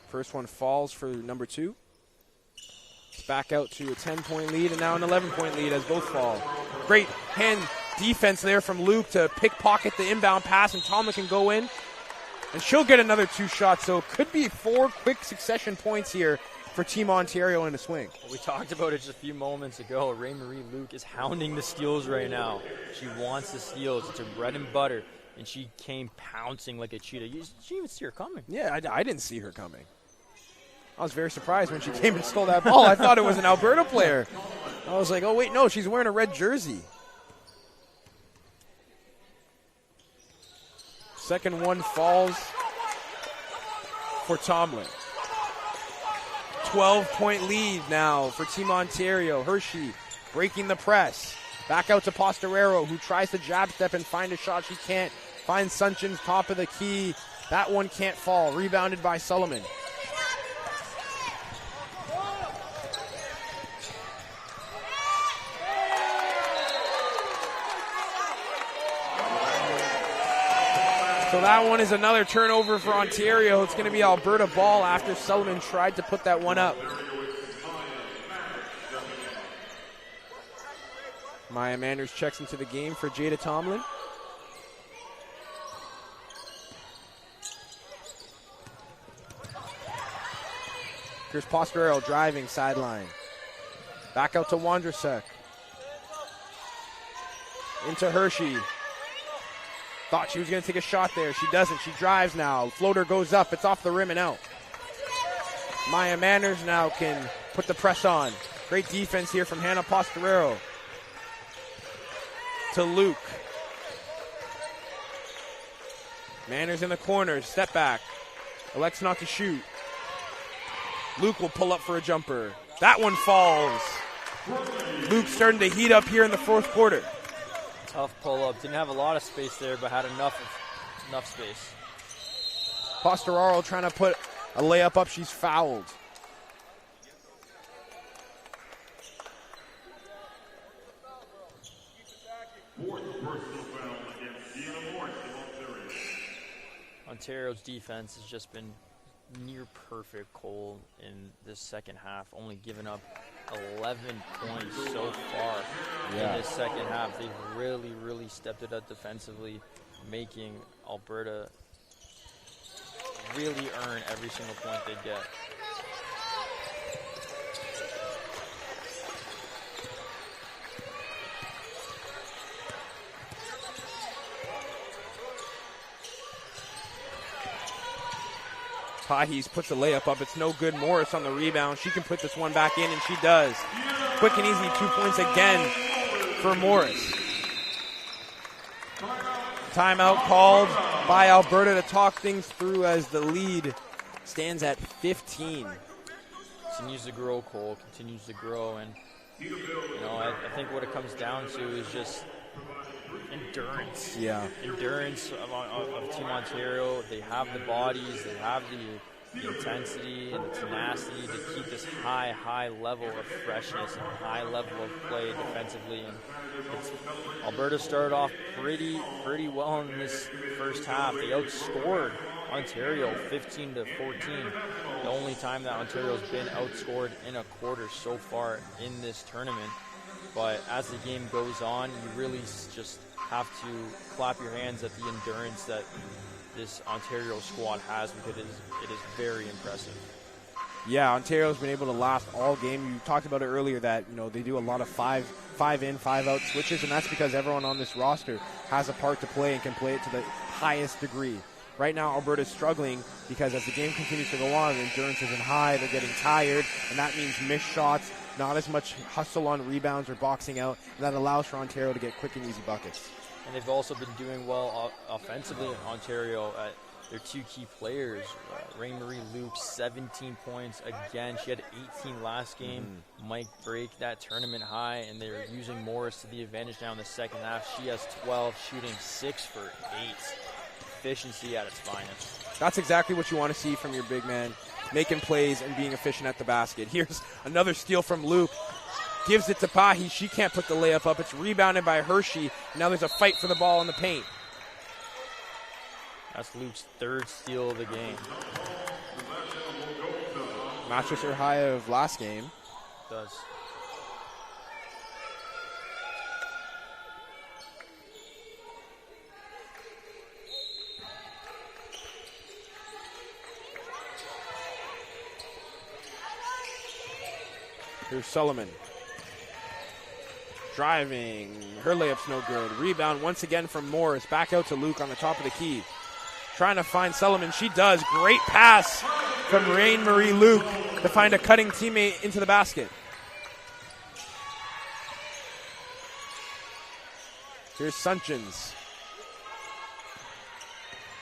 First one falls for number 2. It's back out to a 10-point lead, and now an 11-point lead as both fall. Great hand defense there from Luke to pickpocket the inbound pass, and Tomlin can go in. And she'll get another 2 shots, so it could be 4 quick succession points here for Team Ontario in the swing.
We talked about it just a few moments ago. Ray-Marie Luke is hounding the steals right now. She wants the steals. It's her bread and butter, and she came pouncing like a cheetah. You didn't even see her coming.
Yeah, I didn't see her coming. I was very surprised when she came and stole that ball. I thought it was an Alberta player. I was like, oh, wait, no, she's wearing a red jersey. Second one falls for Tomlin. 12-point lead now for Team Ontario. Hershey breaking the press. Back out to Postorero, who tries to jab step and find a shot. She can't. Finds Sunchin's top of the key. That one can't fall. Rebounded by Sullivan. So that one is another turnover for Ontario. It's going to be Alberta ball after Sullivan tried to put that one up. Maya Manders checks into the game for Jada Tomlin. Here's Postorero driving sideline. Back out to Wondrusek. Into Hershey. Thought she was going to take a shot there. She doesn't. She drives now. Floater goes up. It's off the rim and out. Maya Manners now can put the press on. Great defense here from Hannah Postorero. To Luke. Manners in the corner. Step back. Elects not to shoot. Luke will pull up for a jumper. That one falls. Luke starting to heat up here in the fourth quarter.
Tough pull-up. Didn't have a lot of space there, but had enough space.
Postoraro trying to put a layup up. She's fouled.
Ontario's defense has just been near perfect, Cole, in this second half, only giving up 11 points so far in this second half. They've really, really stepped it up defensively, making Alberta really earn every single point they get.
Pahis puts the layup up. It's no good. Morris on the rebound. She can put this one back in, and she does. Quick and easy 2 points again for Morris. Timeout called by Alberta to talk things through as the lead stands at 15.
Continues to grow, Cole. Continues to grow. And, I think what it comes down to is just endurance.
Yeah.
Endurance of Team Ontario. They have the bodies, they have the intensity and the tenacity to keep this high level of freshness and high level of play defensively. And Alberta started off pretty well in this first half. They outscored Ontario 15-14. The only time that Ontario's been outscored in a quarter so far in this tournament. But as the game goes on, you really just have to clap your hands at the endurance that this Ontario squad has, because it is very impressive.
Yeah, Ontario's been able to last all game. You talked about it earlier that they do a lot of five in, 5 out switches, and that's because everyone on this roster has a part to play and can play it to the highest degree. Right now, Alberta's struggling because as the game continues to go on, the endurance isn't high. They're getting tired, and that means missed shots, not as much hustle on rebounds or boxing out, and that allows for Ontario to get quick and easy buckets. And
they've also been doing well offensively in Ontario. Their two key players, Ray-Marie Luke, 17 points again. She had 18 last game. Might break that tournament high, and they're using Morris to the advantage now in the second half. She has 12, shooting 6 for 8. Efficiency at its finest.
That's exactly what you want to see from your big man, making plays and being efficient at the basket. Here's another steal from Luke. Gives it to Pahi. She can't put the layup up. It's rebounded by Hershey. Now there's a fight for the ball in the paint.
That's Luke's third steal of the game.
Matches her high of last game.
Does.
Here's Sullivan. Driving. Her layup's no good. Rebound once again from Morris. Back out to Luke on the top of the key. Trying to find Sullivan. She does. Great pass from Rain Marie Luke to find a cutting teammate into the basket. Here's Sunchins.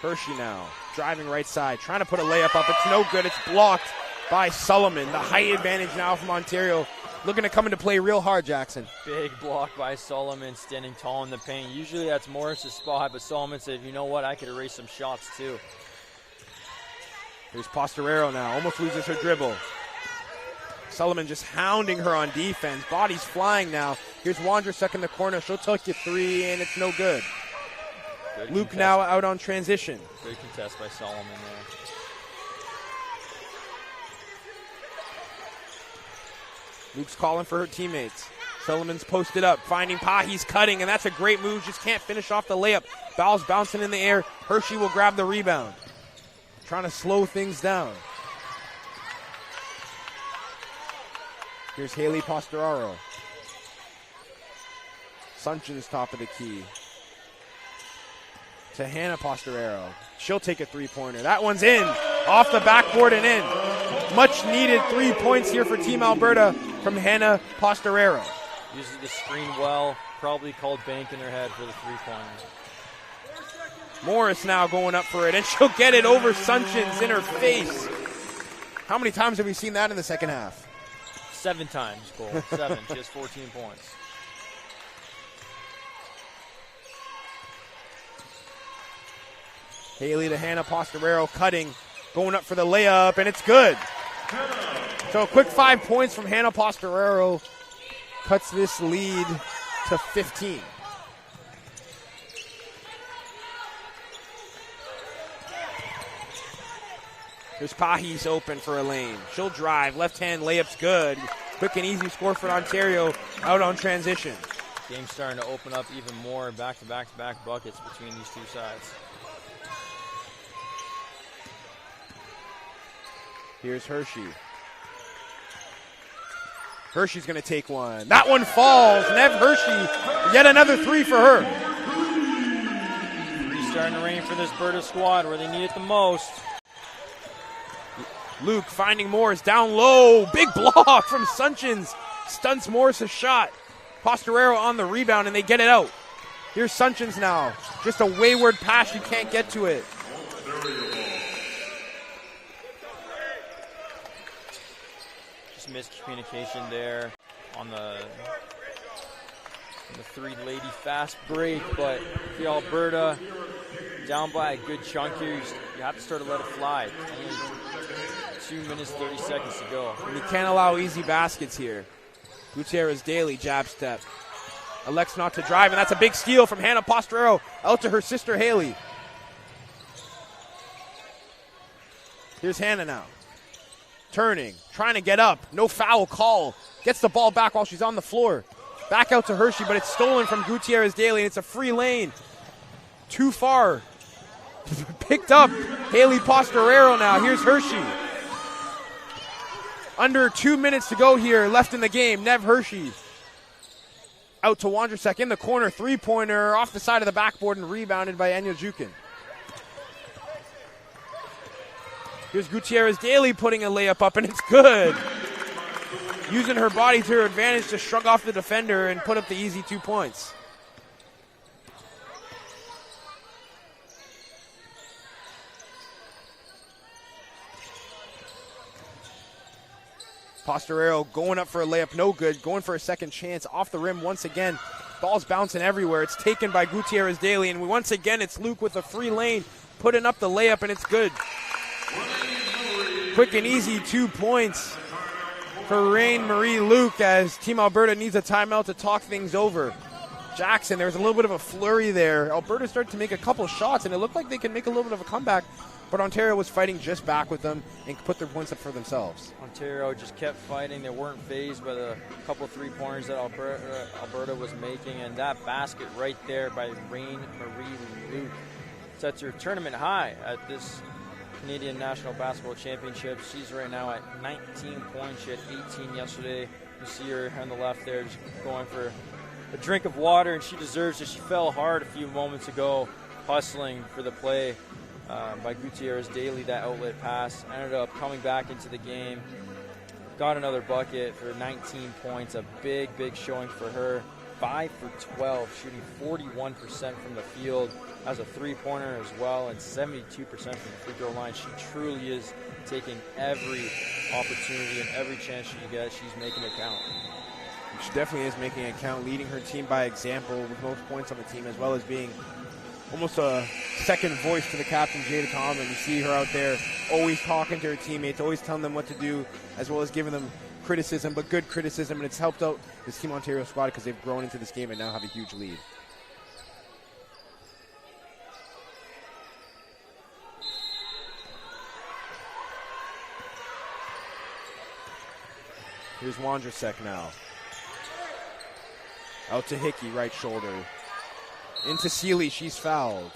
Hershey now. Driving right side. Trying to put a layup up. It's no good. It's blocked by Sullivan. The height advantage now from Ontario. Looking to come into play real hard, Jackson.
Big block by Solomon, standing tall in the paint. Usually that's Morris' spot, but Solomon said, you know what, I could erase some shots too.
Here's Postorero now. Almost loses her dribble. Sullivan just hounding her on defense. Body's flying now. Here's Wondrusek in the corner. She'll take you three, and it's no good. Luke contest. Now out on transition.
Good contest by Solomon there.
Luke's calling for her teammates. Sullivan's posted up, finding Pahi's cutting, and that's a great move. Just can't finish off the layup. Ball's bouncing in the air. Hershey will grab the rebound. Trying to slow things down. Here's Haley Postoraro. Sunchin's top of the key. To Hannah Postoraro. She'll take a three-pointer. That one's in. Off the backboard and in. Much needed 3 points here for Team Alberta from Hannah Postoraro.
Uses the screen well. Probably called bank in her head for the three-pointer.
Morris now going up for it, and she'll get it over Sunchins in her face. How many times have we seen that in the second half?
7 times, Cole. 7. She has 14 points.
Haley to Hannah Postoraro, cutting, going up for the layup, and it's good. So a quick 5 points from Hannah Postoraro cuts this lead to 15. Here's Pahi's open for a lane. She'll drive. Left-hand layup's good. Quick and easy score for Ontario out on transition.
Game's starting to open up even more. Back-to-back-to-back buckets between these two sides.
Here's Hershey. Hershey's going to take one. That one falls. Nev Hershey, yet another three for her.
Three starting to rain for this Berta squad where they need it the most.
Luke finding Morris down low. Big block from Sunchins. Stunts Morris' shot. Postoraro on the rebound, and they get it out. Here's Sunchins now. Just a wayward pass. You can't get to it.
Just miscommunication there on the three-lady fast break, but the Alberta down by a good chunk here. You have to start to let it fly. Only 2 minutes, 30 seconds to go.
And you can't allow easy baskets here. Gutierrez Daly, jab step. Elects not to drive, and that's a big steal from Hannah Postoraro out to her sister Haley. Here's Hannah now. Turning, trying to get up. No foul call. Gets the ball back while she's on the floor. Back out to Hershey, but it's stolen from Gutierrez Daly, and it's a free lane. Too far. Picked up. Haley Postoraro now. Here's Hershey. Under 2 minutes to go here, left in the game. Nev Hershey out to Wondrusek in the corner. Three-pointer off the side of the backboard and rebounded by Anya Jukin. Here's Gutierrez Daly putting a layup up, and it's good. Using her body to her advantage to shrug off the defender and put up the easy 2 points. Postoraro going up for a layup, no good. Going for a second chance, off the rim once again. Ball's bouncing everywhere. It's taken by Gutierrez Daly, and once again it's Luke with a free lane, putting up the layup, and it's good. Quick and easy 2 points for Rain Marie Luke as Team Alberta needs a timeout to talk things over. Jackson, there was a little bit of a flurry there. Alberta started to make a couple shots, and it looked like they could make a little bit of a comeback, but Ontario was fighting just back with them and put their points up for themselves.
Ontario just kept fighting. They weren't fazed by the couple three-pointers that Alberta was making, and that basket right there by Rain Marie Luke sets her tournament high at this Canadian National Basketball Championship. She's right now at 19 points. She had 18 yesterday in You see her on the left there just going for a drink of water, and she deserves it. She fell hard a few moments ago, hustling for the play by Gutierrez Daly, that outlet pass. Ended up coming back into the game. Got another bucket for 19 points, a big showing for her. 5 for 12, shooting 41% from the field. Has a three-pointer as well, and 72% from the free throw line. She truly is taking every opportunity and every chance she gets. She's making it count.
She definitely is making it count, leading her team by example with most points on the team, as well as being almost a second voice to the captain, Jada Tomlin. You see her out there always talking to her teammates, always telling them what to do, as well as giving them criticism, but good criticism, and it's helped out this Team Ontario squad because they've grown into this game and now have a huge lead. Here's Wondrasek now. Out to Hickey, right shoulder. Into Seeley, she's fouled.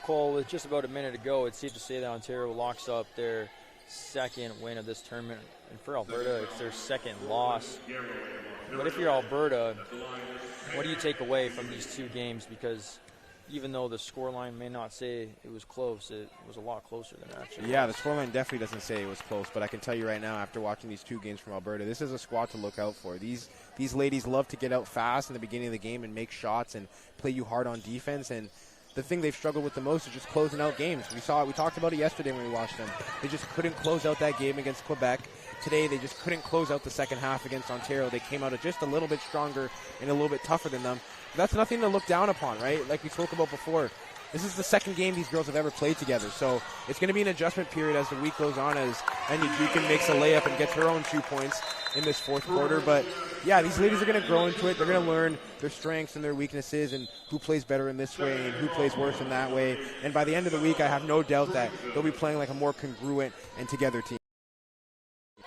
Cole, with just about a minute to go, it's safe to say that Ontario locks up their second win of this tournament. And for Alberta, it's their second loss. But if you're Alberta, what do you take away from these two games? Because even though the scoreline may not say it was close, it was a lot closer than it actually
Yeah,
was.
the scoreline definitely doesn't say it was close, but I can tell you right now, after watching these two games from Alberta, this is a squad to look out for. These ladies love to get out fast in the beginning of the game and make shots and play you hard on defense, and the thing they've struggled with the most is just closing out games. We talked about it yesterday when we watched them. They just couldn't close out that game against Quebec. Today, they just couldn't close out the second half against Ontario. They came out just a little bit stronger and a little bit tougher than them. That's nothing to look down upon, right? Like we spoke about before. This is the second game these girls have ever played together, so it's going to be an adjustment period as the week goes on, as Anya Dukin makes a layup and gets her own 2 points in this fourth quarter. But yeah, these ladies are going to grow into it. They're going to learn their strengths and their weaknesses and who plays better in this way and who plays worse in that way. And by the end of the week, I have no doubt that they'll be playing like a more congruent and together team.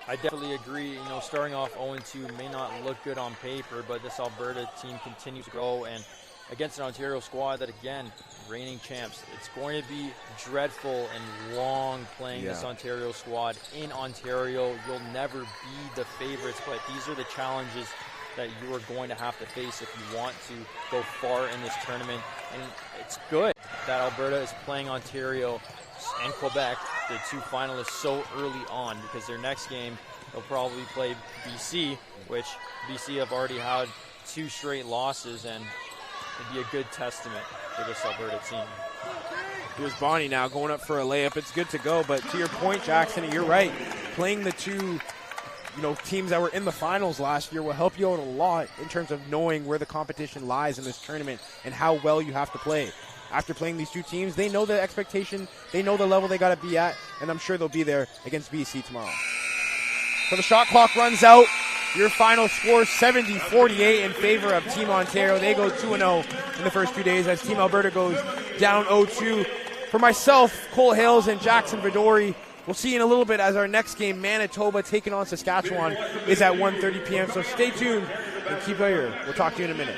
I definitely agree. You know, starting off 0-2 may not look good on paper, but this Alberta team continues to grow, and against an Ontario squad that, again, reigning champs, it's going to be dreadful and long playing this Ontario squad in Ontario. You'll never be the favorites, but these are the challenges that you are going to have to face if you want to go far in this tournament. And it's good that Alberta is playing Ontario and Quebec, the two finalists, so early on, because their next game they'll probably play BC, which BC have already had 2 straight losses, and it'd be a good testament for this Alberta team.
Here's Bonnie now going up for a layup. It's good to go, but to your point, Jackson, you're right. Playing the two teams that were in the finals last year will help you out a lot in terms of knowing where the competition lies in this tournament and how well you have to play. After playing these two teams, they know the expectation, they know the level they got to be at, and I'm sure they'll be there against BC tomorrow. So the shot clock runs out. Your final score, 70-48 in favor of Team Ontario. They go 2-0 in the first 2 days as Team Alberta goes down 0-2. For myself, Cole Hales, and Jackson Vidori, we'll see you in a little bit as our next game, Manitoba taking on Saskatchewan, is at 1:30 p.m. So stay tuned and keep it here. We'll talk to you in a minute.